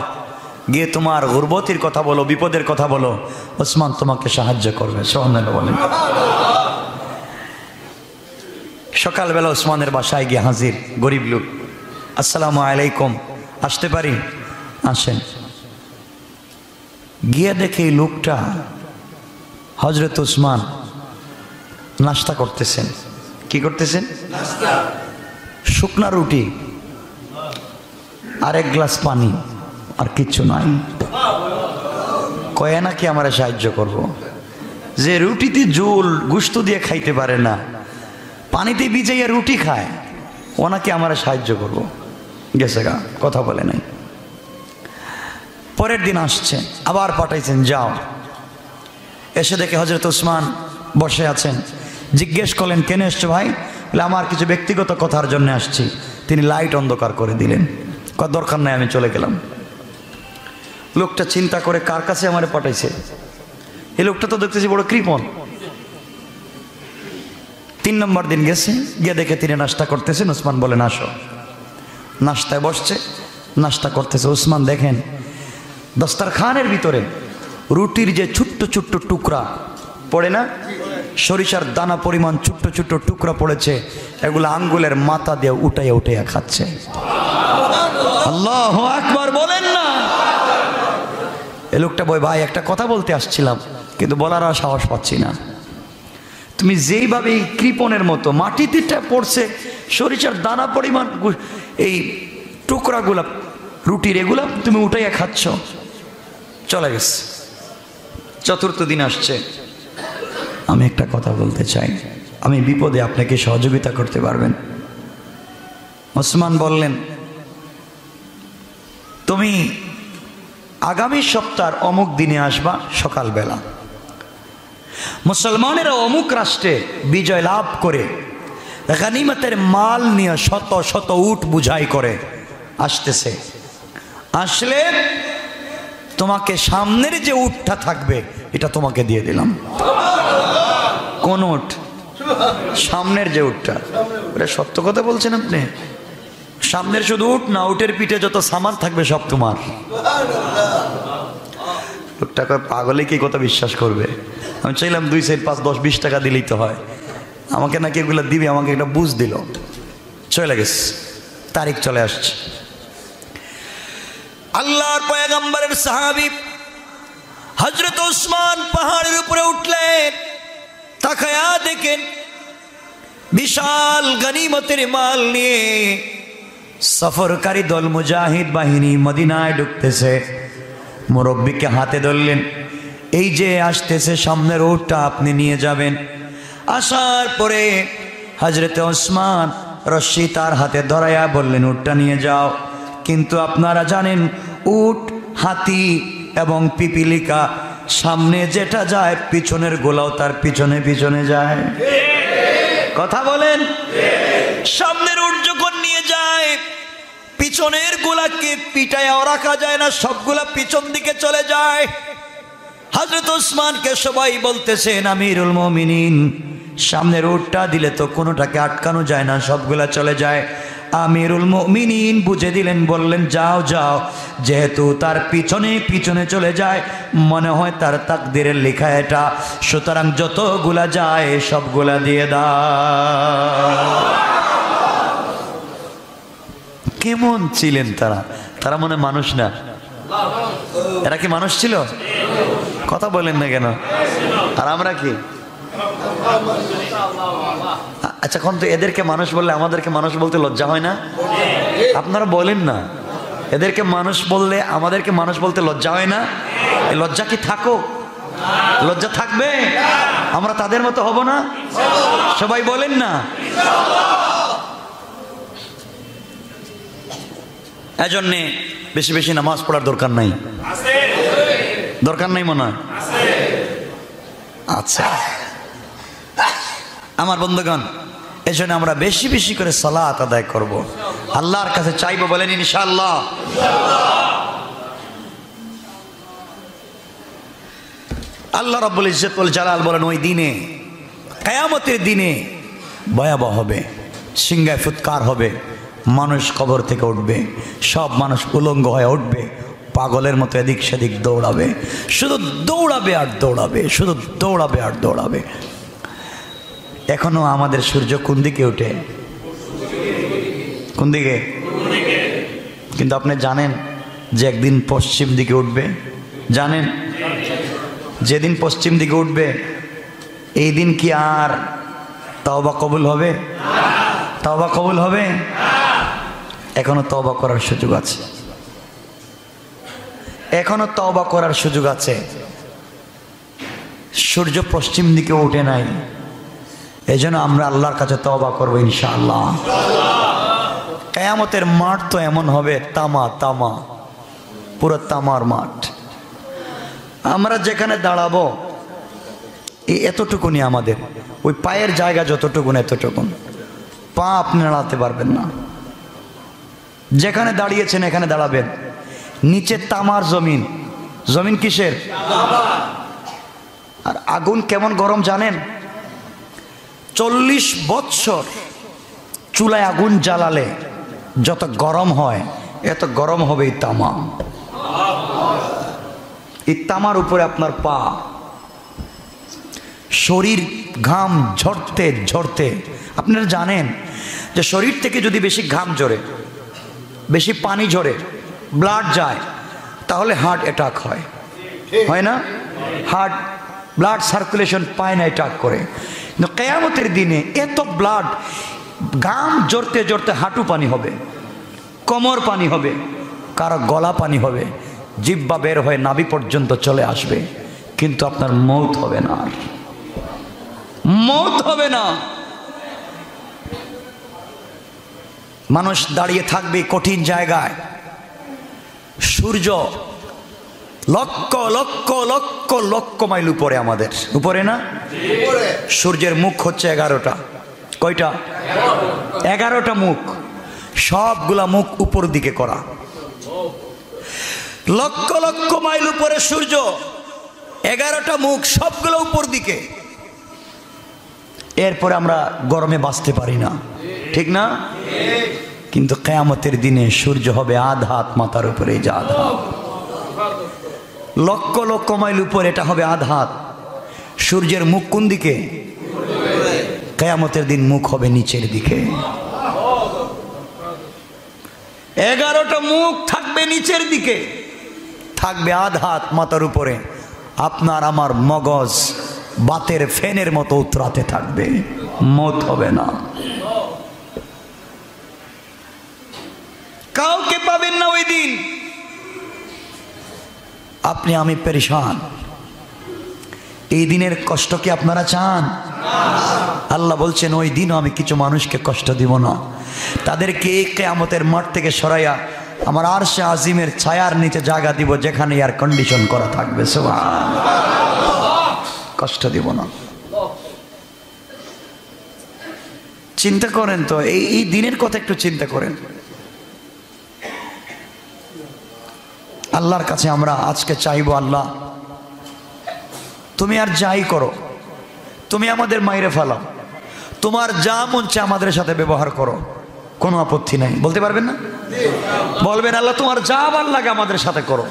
গিয়ে তোমার গুরবতির কথা বলো, বিপদের কথা বলো, ওসমান তোমাকে সাহায্য করবে। সুবহানাল্লাহ বলেন। সকালবেলা ওসমানের বাসায় গিয়ে হাজির গরিব লোক। আসসালামু আলাইকুম, আসতে পারি? আসেন। গিয়ে দেখে এই লোকটা হযরত ওসমান নাস্তা করতেছেন। কি করতেছেন? শুকনা রুটি আর এক গ্লাস পানি, আর কিচ্ছু নাই। কয়ে নাকি আমারে সাহায্য করব, যে রুটিতে ঝোল গোশত দিয়ে খাইতে পারে না, পানিতে ভিজাইয়া রুটি খায়, ও নাকি আমারে সাহায্য করব। গেছে গা, কথা বলে নাই। পরের দিন আসছে, আবার পাঠাইছেন, যাও। এসে দেখে হযরত ওসমান বসে আছেন। জিজ্ঞেস করলেন, কেন এসছো ভাই? বলে, আমার কিছু ব্যক্তিগত কথার জন্য আসছি। তিনি লাইট অন্ধকার করে দিলেন, দরকার নাই, আমি চলে গেলাম। লোকটা চিন্তা করে, কার কাছে আমারে পাঠাইছে? এই লোকটা তো দেখতেছি বড় কৃপণ। 3 নম্বর দিন গেছে, গিয়ে দেখে তিনি নাস্তা করতেছেন। ওসমান বলেন, আসো। নাস্তায় বসছে, নাস্তা করতেছে। ওসমান দেখেন দস্তরখানের ভিতরে রুটির যে ছোট্ট ছোট্ট টুকরা পড়ে না, সরিষার দানা পরিমাণ ছোট্ট ছোট্ট টুকরা পড়েছে, এগুলো আঙ্গুলের মাথা দিয়ে উঠাইয়া উঠাইয়া খাচ্ছে। আল্লাহু আকবার বলেন না। এ লোকটা বলে, ভাই একটা কথা বলতে আসছিলাম, কিন্তু বলার আর সাহস পাচ্ছি না। তুমি যেইভাবে এই কৃপণের মতো মাটিতে পড়ছে সরিষার দানা পরিমাণ এই টুকরাগুলা রুটির, এগুলা তুমি উঠাইয়া খাচ্ছ। চলে গেছে। 4র্থ দিন আসছে, আমি একটা কথা বলতে চাই, আমি বিপদে আপনাকে সহযোগিতা করতে পারবেন? ওসমান বললেন, তুমি আগামী সপ্তাহের অমুক দিনে আসবা সকালবেলা। মুসলমানেরা অমুক রাষ্ট্রে বিজয় লাভ করে গনিমতের মাল নিয়ে শত শত উট বুঝাই করে আসতেছে। আসলে তোমাকে সামনের যে উটটা থাকবে এটা তোমাকে দিয়ে দিলাম। কোন উট? সামনের যে উটটা। ওটা সত্য কথা বলছেন আপনি? সামনের শুধু উট না, উটের পিঠে যত সামান থাকবে সব তোমার। লোকটা পাগলে কি কথা বিশ্বাস করবে? আমি চাইলাম 2 সাইড 5 10 20 টাকা দিলেই তো হয়, আমাকে নাকি এগুলো দিবি, আমাকে একটা বুঝ দিল। চলে গেছে, তারিখ চলে আসছে। আল্লাহর পয়গম্বরের সাহাবী হযরত ওসমান পাহাড়ের উপরে উঠলেন। তাকায়া দেখেন বিশাল গনিমতের মাল নিয়ে সফরকারী দল মুজাহিদ বাহিনী মদিনায় ঢুকতেছে। মুরব্বীকে হাতে ধরলেন, এই যে আসতেছে সামনের উটটা আপনি নিয়ে যাবেন। আসার পরে হযরত ওসমান রশি তার হাতে ধরাইয়া বললেন, উটটা নিয়ে যাও। কিন্তু আপনারা জানেন উট, হাতি এবং পিপিলিকা সামনে যেটা যায় পিছনের গোলাও তার পিছনে পিছনে যায়। কথা বলেন। সামনের উট যখন নিয়ে যায় পিছনের গোলাকে পিটায়াও রাখা যায় না, সবগুলা পিছন দিকে চলে যায়। হযরত ওসমানকে সবাই বলতেছেন, আমিরুল মুমিনিন, সামনের উটটা দিলে তো কোনোটাকে আটকানো যায় না, সবগুলা চলে যায়। আমিরুল মুমিনিন বুঝে দিলেন, বললেন, যাও যাও, যেহেতু তার পিছনে পিছনে চলে যায় মনে হয় তার তাকদীরের লেখা এটা, সুতরাং যতগুলা যায় সবগুলা দিয়ে দাও। কেমন ছিলেন তারা? তারা মনে মানুষ না? এরা কি মানুষ ছিল? কথা বলেন না কেন? আর আমরা কি? আচ্ছা, এখন তো এদেরকে মানুষ বললে আমাদেরকে মানুষ বলতে লজ্জা হয় না? আপনারা বলেন না, এদেরকে মানুষ বললে আমাদেরকে মানুষ বলতে লজ্জা হয় না? এই লজ্জা কি থাকো? লজ্জা থাকবে? আমরা তাদের মতো হব না? সবাই বলেন না। এজন্যে বেশি বেশি নামাজ পড়ার দরকার নাই। দরকার নাই মনে হয়? আচ্ছা আমার বন্ধুগণ, এজন্য আমরা বেশি বেশি করে সালাত আদায় করব, আল্লাহর কাছে চাইবো। বলেন ইনশাআল্লাহ। আল্লাহ রাব্বুল ইজ্জত ওয়াল জালাল বলেন ওই দিনে, কিয়ামতের দিনে ভয়াবহ হবে, সিংহায় ফুৎকার হবে, মানুষ কবর থেকে উঠবে, সব মানুষ উলঙ্গ হয়ে উঠবে, পাগলের মতো এদিক সেদিক দৌড়াবে, শুধু দৌড়াবে আর দৌড়াবে, শুধু দৌড়াবে আর দৌড়াবে। এখনো আমাদের সূর্য কোন দিকে ওঠে? কোন দিকে? কিন্তু আপনি জানেন যে একদিন পশ্চিম দিকে উঠবে? জানেন? যেদিন পশ্চিম দিকে উঠবে এই দিন কি আর তওবা কবুল হবে? তওবা কবুল হবে? এখনো তওবা করার সুযোগ আছে, এখনো তওবা করার সুযোগ আছে। সূর্য পশ্চিম দিকে উঠে নাই, এজন্য আমরা আল্লাহর কাছে তওবা করবো ইনশাআল্লাহ। কিয়ামতের মাঠ তো এমন হবে, তামা তামা, পুরো তামার মাঠ। আমরা যেখানে দাঁড়াবো এই এতটুকুনি আমাদের, ওই পায়ের জায়গা যতটুকুন এতটুকুন, পা আপনি নাড়াতে পারবেন না। যেখানে দাঁড়িয়েছেন এখানে দাঁড়াবেন, নিচে তামার জমিন। জমিন কিসের? আর আগুন কেমন গরম জানেন? 40 বছর চুলায় আগুন জ্বালালে যত গরম হয় এত গরম হবে এই তামা। এই তামার উপরে আপনার পা, শরীর ঘাম ঝরতে ঝরতে। আপনারা জানেন যে শরীর থেকে যদি বেশি ঘাম ঝরে, বেশি পানি ঝরে, ব্লাড যায়, তাহলে হার্ট অ্যাটাক হয়, হয় না? হার্ট ব্লাড সার্কুলেশন পায় না, অ্যাটাক করে। কিন্তু কিয়ামতের দিনে এত ব্লাড, ঘাম ঝরতে ঝরতে হাঁটু পানি হবে, কোমর পানি হবে, কারো গলা পানি হবে, জিহ্বা বের হয়ে নাভি পর্যন্ত চলে আসবে, কিন্তু আপনার মৌত হবে না, আর মৌত হবে না। মানুষ দাঁড়িয়ে থাকবে কঠিন জায়গায়। সূর্য লক্ষ লক্ষ লক্ষ লক্ষ মাইল উপরে, আমাদের উপরে না? সূর্যের মুখ হচ্ছে 11টা। কয়টা? 11টা মুখ, সবগুলা মুখ উপর দিকে করা। লক্ষ লক্ষ মাইল উপরে সূর্য, 11টা মুখ, সবগুলো উপর দিকে। এরপরে আমরা গরমে বাঁচতে পারি না, ঠিক না? কিন্তু কিয়ামতের দিনে সূর্য হবে আধা হাত মাথার উপরে, এই যে আধা হাত, লক্ষ লক্ষ মাইল উপরে, এটা হবে আধা হাত। সূর্যের মুখ কোন দিকে? কিয়ামতের দিন মুখ হবে নিচের দিকে। 11টা মুখ থাকবে নিচের দিকে, থাকবে আধা হাত মাথার উপরে। আপনার আমার মগজ বাতের ফ্যানের মতো উতরাতে থাকবে, মত হবে না। কাউকে পাবেন না ওই দিন। আপনি আমি পেরেশান। এই দিনের কষ্ট কি আপনারা চান? আল্লাহ বলছেন ওই দিনও আমি কিছু মানুষকে কষ্ট দিব না, তাদেরকে এই কিয়ামতের মাঠ থেকে সরাইয়া আমার আরশে আজিমের ছায়ার নিচে জায়গা দিব, যেখানে এয়ার কন্ডিশন করা থাকবে। সুবহানাল্লাহ, কষ্ট দিব না। চিন্তা করেন তো, এই দিনের কথা একটু চিন্তা করেন। আল্লাহর কাছে আমরা আজকে চাইবো, আল্লাহ তুমি আর যাই করো, তুমি আমাদের মাইরে ফেলাও, তোমার যা মন চায় আমাদের সাথে ব্যবহার করো, কোনো আপত্তি নাই। বলতে পারবেন না? বলবেন আল্লাহ তোমার যা ভালো লাগে আমাদের সাথে করো,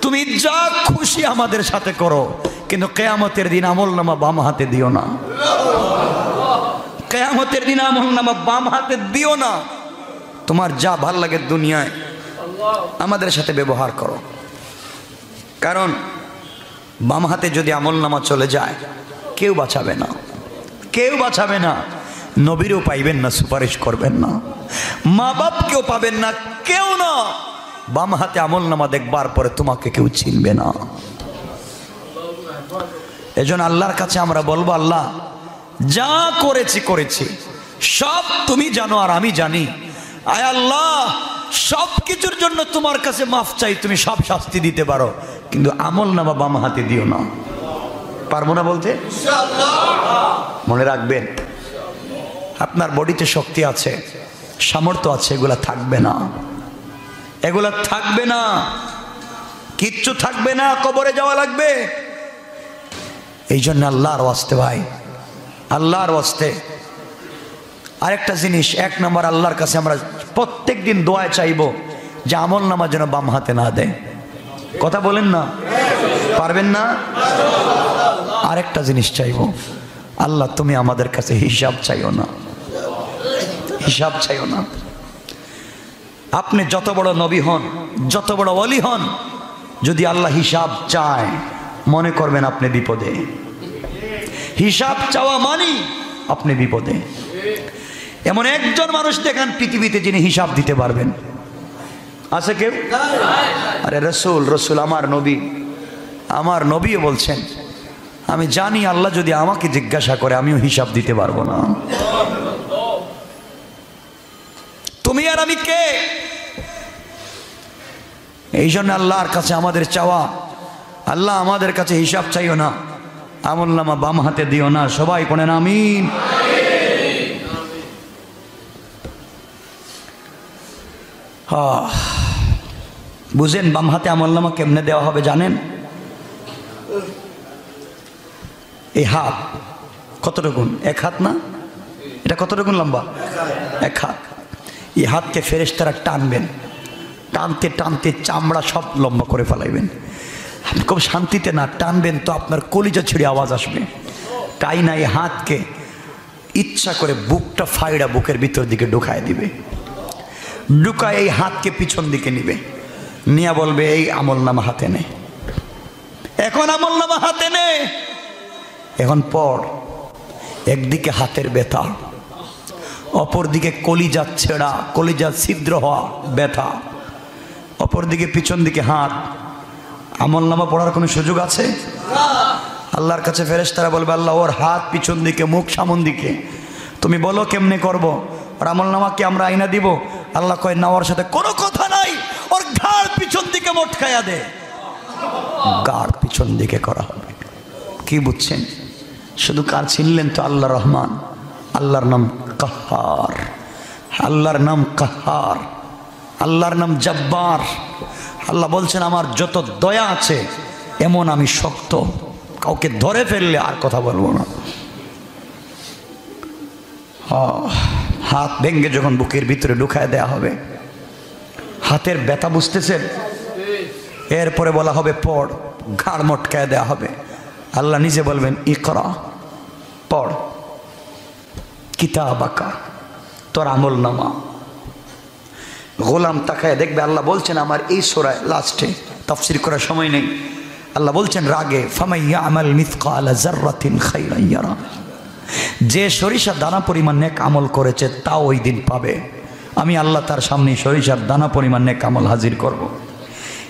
তুমি যা খুশি আমাদের সাথে করো, কিন্তু কিয়ামতের দিন আমলনামা বাম হাতে দিও না। কিয়ামতের দিন আমলনামা বাম হাতে দিও না। তোমার যা ভাল লাগে দুনিয়ায় আমাদের সাথে ব্যবহার করো, কারণ বাম হাতে যদি আমলনামা চলে যায় কেউ বাঁচাবে না, কেউ বাঁচাবে না। নবীরও পাইবেন না, সুপারিশ করবেন না, মা বাপকেও পাবেন না, কেউ না। বাম হাতে আমল নামা দেখবার পরে তোমাকে কেউ চিনবে না। এজন্য আল্লাহর কাছে আমরা বলবো, আল্লাহ যা করেছি সব তুমি জানো আর আমি জানি। আয় আল্লাহ, সব কিছুর জন্য তোমার কাছে মাফ চাই, তুমি সব শাস্তি দিতে পারো, কিন্তু আমল নামা বাম হাতে দিও না। পারবো না বলতে? মনে রাখবেন, আপনার বডিতে শক্তি আছে, সামর্থ্য আছে, এগুলা থাকবে না, এগুলা থাকবে না, কিচ্ছু থাকবে না, কবরে যাওয়া লাগবে। এই জন্য আল্লাহর ওয়াস্তে ভাই, আল্লাহর ওয়াস্তে আরেকটা জিনিস, 1 নম্বর আল্লাহর কাছে আমরা প্রত্যেক দিন দোয়া চাইবো যে আমল নামা যেন বাম হাতে না দেয়। কথা বলেন না, পারবেন না? আরেকটা জিনিস চাইবো, আল্লাহ তুমি আমাদের কাছে হিসাব চাইও না, হিসাব চাইও না। আপনি যত বড় নবী হন, যত বড় ওলি হন, যদি আল্লাহ হিসাব চায়, মনে করবেন আপনি বিপদে। হিসাব চাওয়া মানি আপনি বিপদে। এমন একজন মানুষ দেখেন পৃথিবীতে যিনি হিসাব দিতে পারবেন, আছে কেউ? আরে রসুল আমার নবীও বলছেন, আমি জানি আল্লাহ যদি আমাকে জিজ্ঞাসা করে আমিও হিসাব দিতে পারবো না। তুমি আর আমি কে? এই জন্য আল্লাহর কাছে আমাদের চাওয়া, আল্লাহ আমাদের কাছে হিসাব চাইও না, আমল নামা বাম হাতে দিও না। সবাই পড়েন আমিন। বুঝেন বাম হাতে আমল নামা কেমনে দেওয়া হবে জানেন? এই হাত কতটুকুন? 1 হাত না? এটা কতটুকুন লম্বা? 1 হাত। এই হাতকে ফেরেশতারা টানবেন, টানতে টানতে চামড়া সব লম্বা করে ফেলাইবেন। আপনি খুব শান্তিতে না টানবেন তো আপনার কলিজা ছিঁড়ে আওয়াজ আসবে। তাই না, এই হাতকে ইচ্ছা করে বুকটা ফাইড়া বুকের ভিতর দিকে ঢুকায় দিবে, ঢুকায় এই হাতকে পিছন দিকে নিবে, নিয়ে বলবে এই আমল নামা হাতে নে, এখন আমল নামা হাতে নে, এখন পড়। একদিকে হাতের ব্যথা, অপরদিকে কলিজা ছেঁড়া, কলিজা ছিদ্র হওয়া ব্যথা, অপরদিকে পিছন দিকে হাত। আমল নামা পড়ার কোনো সুযোগ আছে? আল্লাহর কাছে ফেরেশতারা বলবে, আল্লাহ ওর হাত পিছন দিকে, মুখ সামন দিকে, তুমি বলো কেমনে করব? ওর আমল নামাকে আমরা আইনা দিব? আল্লাহ কয় না, ওর সাথে কোনো কথা নাই, ওর ঘাড় পিছন দিকে মোটকায়া দে। ঘাড় পিছন দিকে করা হবে। কি বুঝছেন? শুধু কার চিনলেন তো? আল্লাহ রহমান, আল্লাহর নাম কাহার, আল্লাহর নাম কাহার, আল্লাহর নাম জব্বার। আল্লাহ বলছেন আমার যত দয়া আছে এমন আমি শক্ত, কাউকে ধরে ফেললে আর কথা বলবো না। হাত ভেঙ্গে যখন বুকের ভিতরে ঢুকায় দেয়া হবে, হাতের ব্যথা বুঝতেছেন? এরপরে বলা হবে পড়, ঘাড় মটকায় দেয়া হবে। আল্লাহ নিজে বলবেন ইকরা, পড়, কিতাবাকা, তোর আমল নামা। গোলাম তাকায় দেখবে, আল্লাহ বলছেন আমার এই সূরায় লাস্টে, তাফসীর করার সময় নেই, আল্লাহ বলছেন রাগে, ফামাইয়া আমাল মিসকালা যাররাতিন খাইরান ইয়ারা, যে সরিষার দানা পরিমাণ নেক আমল করেছে তাও ওই দিন পাবে। আমি আল্লাহ তার সামনে সরিষার দানা পরিমাণ নেক আমল হাজির করব।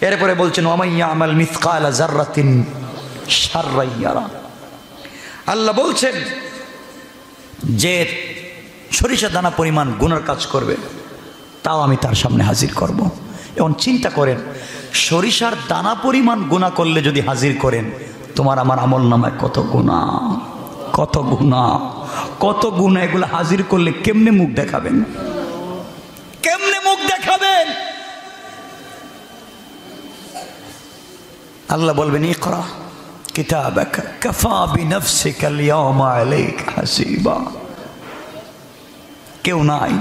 এরপরে বলছেন ওয়ামাইয়া আমাল মিসকালা যাররাতিন শাররান ইয়ারা, আল্লাহ বলছেন যে সরিষার দানা পরিমাণ গুনার কাজ করবে তাও আমি তার সামনে হাজির করব। এখন চিন্তা করেন, সরিষার দানা পরিমাণ গুনাহ করলে যদি হাজির করেন, তোমার আমার আমল নামায় কত গুনাহ, কত গুনাহ, কত গুনাহ। এগুলো হাজির করলে কেমনে মুখ দেখাবেন? কেমনে মুখ দেখাবেন? আল্লাহ বলবেন ইকরা কিতাবাকা কাফা বিনফসিকা আল-ইয়াওমা আলাইকা হাসিবা। কেউ নাই,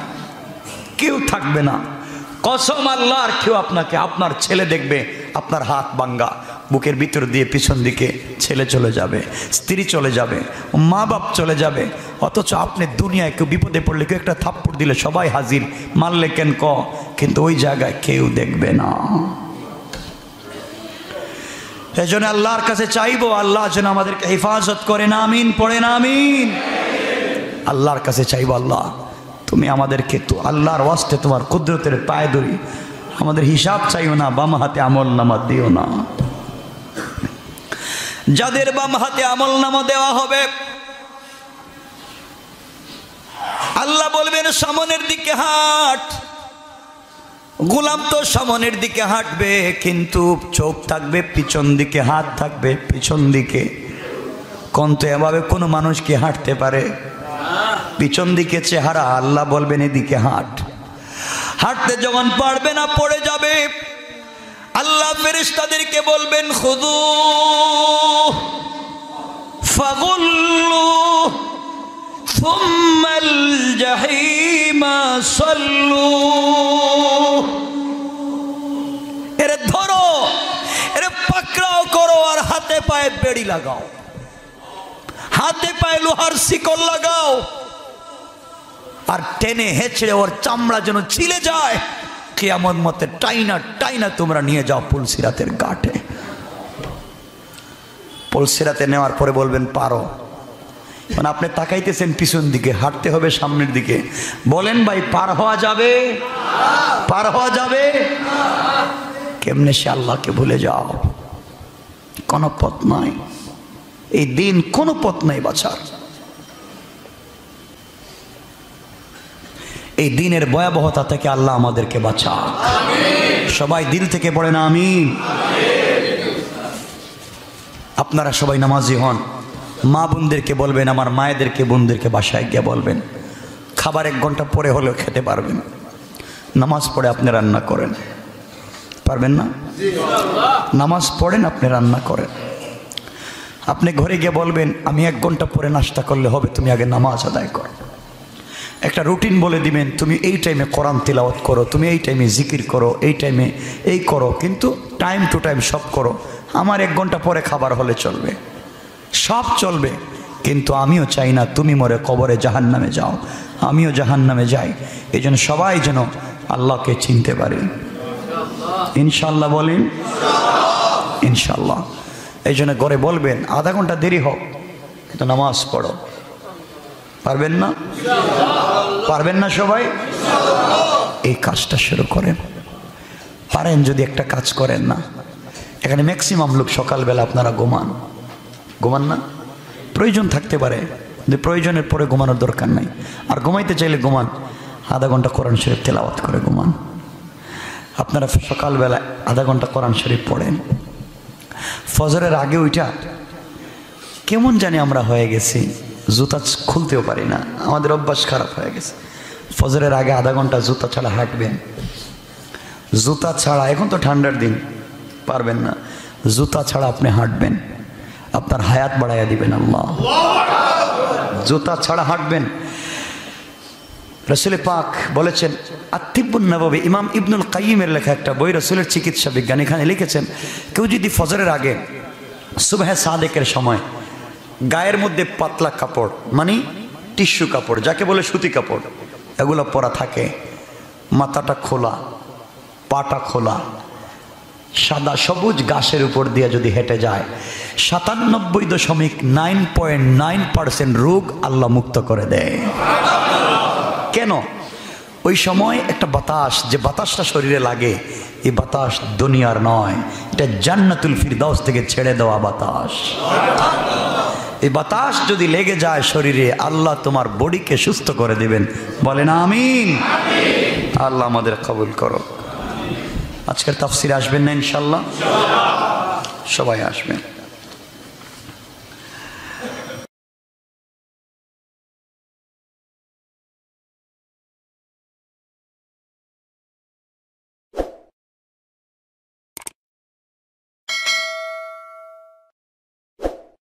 কেউ থাকবে না, কসম আল্লাহর। কেউ আপনাকে, আপনার ছেলে দেখবে আপনার হাত ভাঙ্গা, বুকের ভিতর দিয়ে পিছন দিকে ছেলে চলে যাবে, স্ত্রী চলে যাবে, মা বাপ চলে যাবে, অথচ আপনি দুনিয়ায় কেউ বিপদে পড়লে কেউ একটা থাপ্পড় দিলে সবাই হাজির, মারলে কেন কিন্তু ওই জায়গায় কেউ দেখবে না। এই জন্য আল্লাহর কাছে চাইবো, আল্লাহ যেন আমাদেরকে হেফাজত করেন। আমিন পড়েন আমিন। আল্লাহর কাছে চাইবো, আল্লাহ তুমি আমাদেরকে তো আল্লাহর ওয়াস্তে তোমার কুদরতের পায়ে ধরি, আমাদের হিসাব চাইও না, বাম হাতে আমল নামা দিও না। যাদের বাম হাতে আমল নামা দেওয়া হবে আল্লাহ বলবেন সামনের দিকে হাঁট। গোলাম তো সামনের দিকে হাঁটবে, কিন্তু চোখ থাকবে পিছন দিকে, হাত থাকবে পিছন দিকে। কোন তো এভাবে কোনো মানুষ কি হাঁটতে পারে? পিছন দিকে চেহারা, আল্লাহ বলবেন এদিকে হাঁট। হাঁটতে যখন পারবে না, পড়ে যাবে, আল্লাহ ফেরেশতাদেরকে বলবেন খুদু ফাগুল্লু সুম্মাল জাহিমা সাল্লু। এরে ধরো, এরে পাকড়াও করো, আর হাতে পায়ে বেড়ি লাগাও, হাতে পায়ে লোহার শিকল লাগাও, আর টেনে হেঁচড়ে ওর চামড়া যেন ছিলে যায়। কিয়ামত মতে টাইনা টাইনা তোমরা নিয়ে যাও পুলসিরাতের ঘাটে। পুলসিরাতে নেওয়ার পরে বলবেন পারো। মানে আপনি তাকাইতেছেন পিছন দিকে, হাঁটতে হবে সামনের দিকে। বলেন ভাই পার হওয়া যাবে? পার হওয়া যাবে? কেমনে সে আল্লাহকে ভুলে যাও? কোনো পথ নাই, এই দিন কোনো পথ নাই বাঁচার। এই দিনের ভয়াবহতা থেকে আল্লাহ আমাদেরকে বাঁচাক। সবাই দিল থেকে পড়ে না আমিন। আপনারা সবাই নামাজি হন, মা বোনদেরকে বলবেন, আমার মায়েদেরকে বোনদেরকে বাসায় গিয়ে বলবেন খাবার 1 ঘন্টা পরে হলেও খেতে পারবেন। নামাজ পড়ে আপনি রান্না করেন, পারবেন না? নামাজ পড়েন, আপনি রান্না করেন। আপনি ঘরে গিয়ে বলবেন আমি 1 ঘন্টা পরে নাস্তা করলে হবে, তুমি আগে নামাজ আদায় করো। একটা রুটিন বলে দিবেন, তুমি এই টাইমে কোরআন তিলাওয়াত করো, তুমি এই টাইমে জিকির করো, এই টাইমে এই করো, কিন্তু টাইম টু টাইম সব করো। আমার 1 ঘন্টা পরে খাবার হলে চলবে, সব চলবে, কিন্তু আমিও চাই না তুমি মরে কবরে জাহান্নামে যাও, আমিও জাহান্নামে যাই। এই জন্য সবাই যেন আল্লাহকে চিনতে পারে। ইনশাল্লাহ বলেন, ইনশাল্লাহ। এই জন্য ঘরে বলবেন 1/2 ঘন্টা দেরি হোক, কিন্তু নামাজ পড়ো। পারবেন না? পারবেন না সবাই? এই কাজটা শুরু করেন। পারেন যদি একটা কাজ করেন না, এখানে ম্যাক্সিমাম লোক সকালবেলা আপনারা ঘুমান, ঘুমান না? প্রয়োজন থাকতে পারে, কিন্তু প্রয়োজনের পরে ঘুমানোর দরকার নাই। আর ঘুমাইতে চাইলে ঘুমান, 1/2 ঘন্টা কোরআন শরীফ তেলাওয়াত করে ঘুমান। আপনারা সকালবেলা 1/2 ঘন্টা কোরআন শরীফ পড়েন। ফজরের আগে ওইটা কেমন জানি আমরা হয়ে গেছি, জুতা খুলতেও পারি না, আমাদের অভ্যাস খারাপ হয়ে গেছে। ফজরের আগে 1/2 ঘন্টা জুতা ছাড়া হাঁটবেন। জুতা ছাড়া, এখন তো ঠান্ডার দিন পারবেন না, জুতা ছাড়া আপনি হাঁটবেন, আপনার হায়াত বাড়াইয়া দিবেন আল্লাহ। জুতা ছাড়া হাঁটবেন। রাসূল পাক বলেছেন, আত-তিব্বুন নববী, ইমাম ইবনুল কাইয়িমের লেখা একটা বই, রাসূলের চিকিৎসা বিজ্ঞান, এখানে লিখেছেন কেউ যদি ফজরের আগে সুবহে সাদেকের সময় গায়ের মধ্যে পাতলা কাপড়, মানে টিস্যু কাপড়, যাকে বলে সুতি কাপড়, এগুলো পরা থাকে, মাথাটা খোলা, পাটা খোলা, সাদা সবুজ ঘাসের উপর দিয়ে যদি হেঁটে যায়, 97.9% রোগ আল্লাহ মুক্ত করে দেয়। কেন? ওই সময় একটা বাতাস, যে বাতাসটা শরীরে লাগে, এই বাতাস দুনিয়ার নয়, এটা জান্নাতুল ফিরদাউস থেকে ছেড়ে দেওয়া বাতাস। এই বাতাস যদি লেগে যায় শরীরে, আল্লাহ তোমার বডিকে সুস্থ করে দিবেন। বলেন আমিন। আল্লাহ আমাদের কবুল করো। আজকের তাফসিরে আসবেন না ইনশাআল্লাহ? সবাই আসবেন।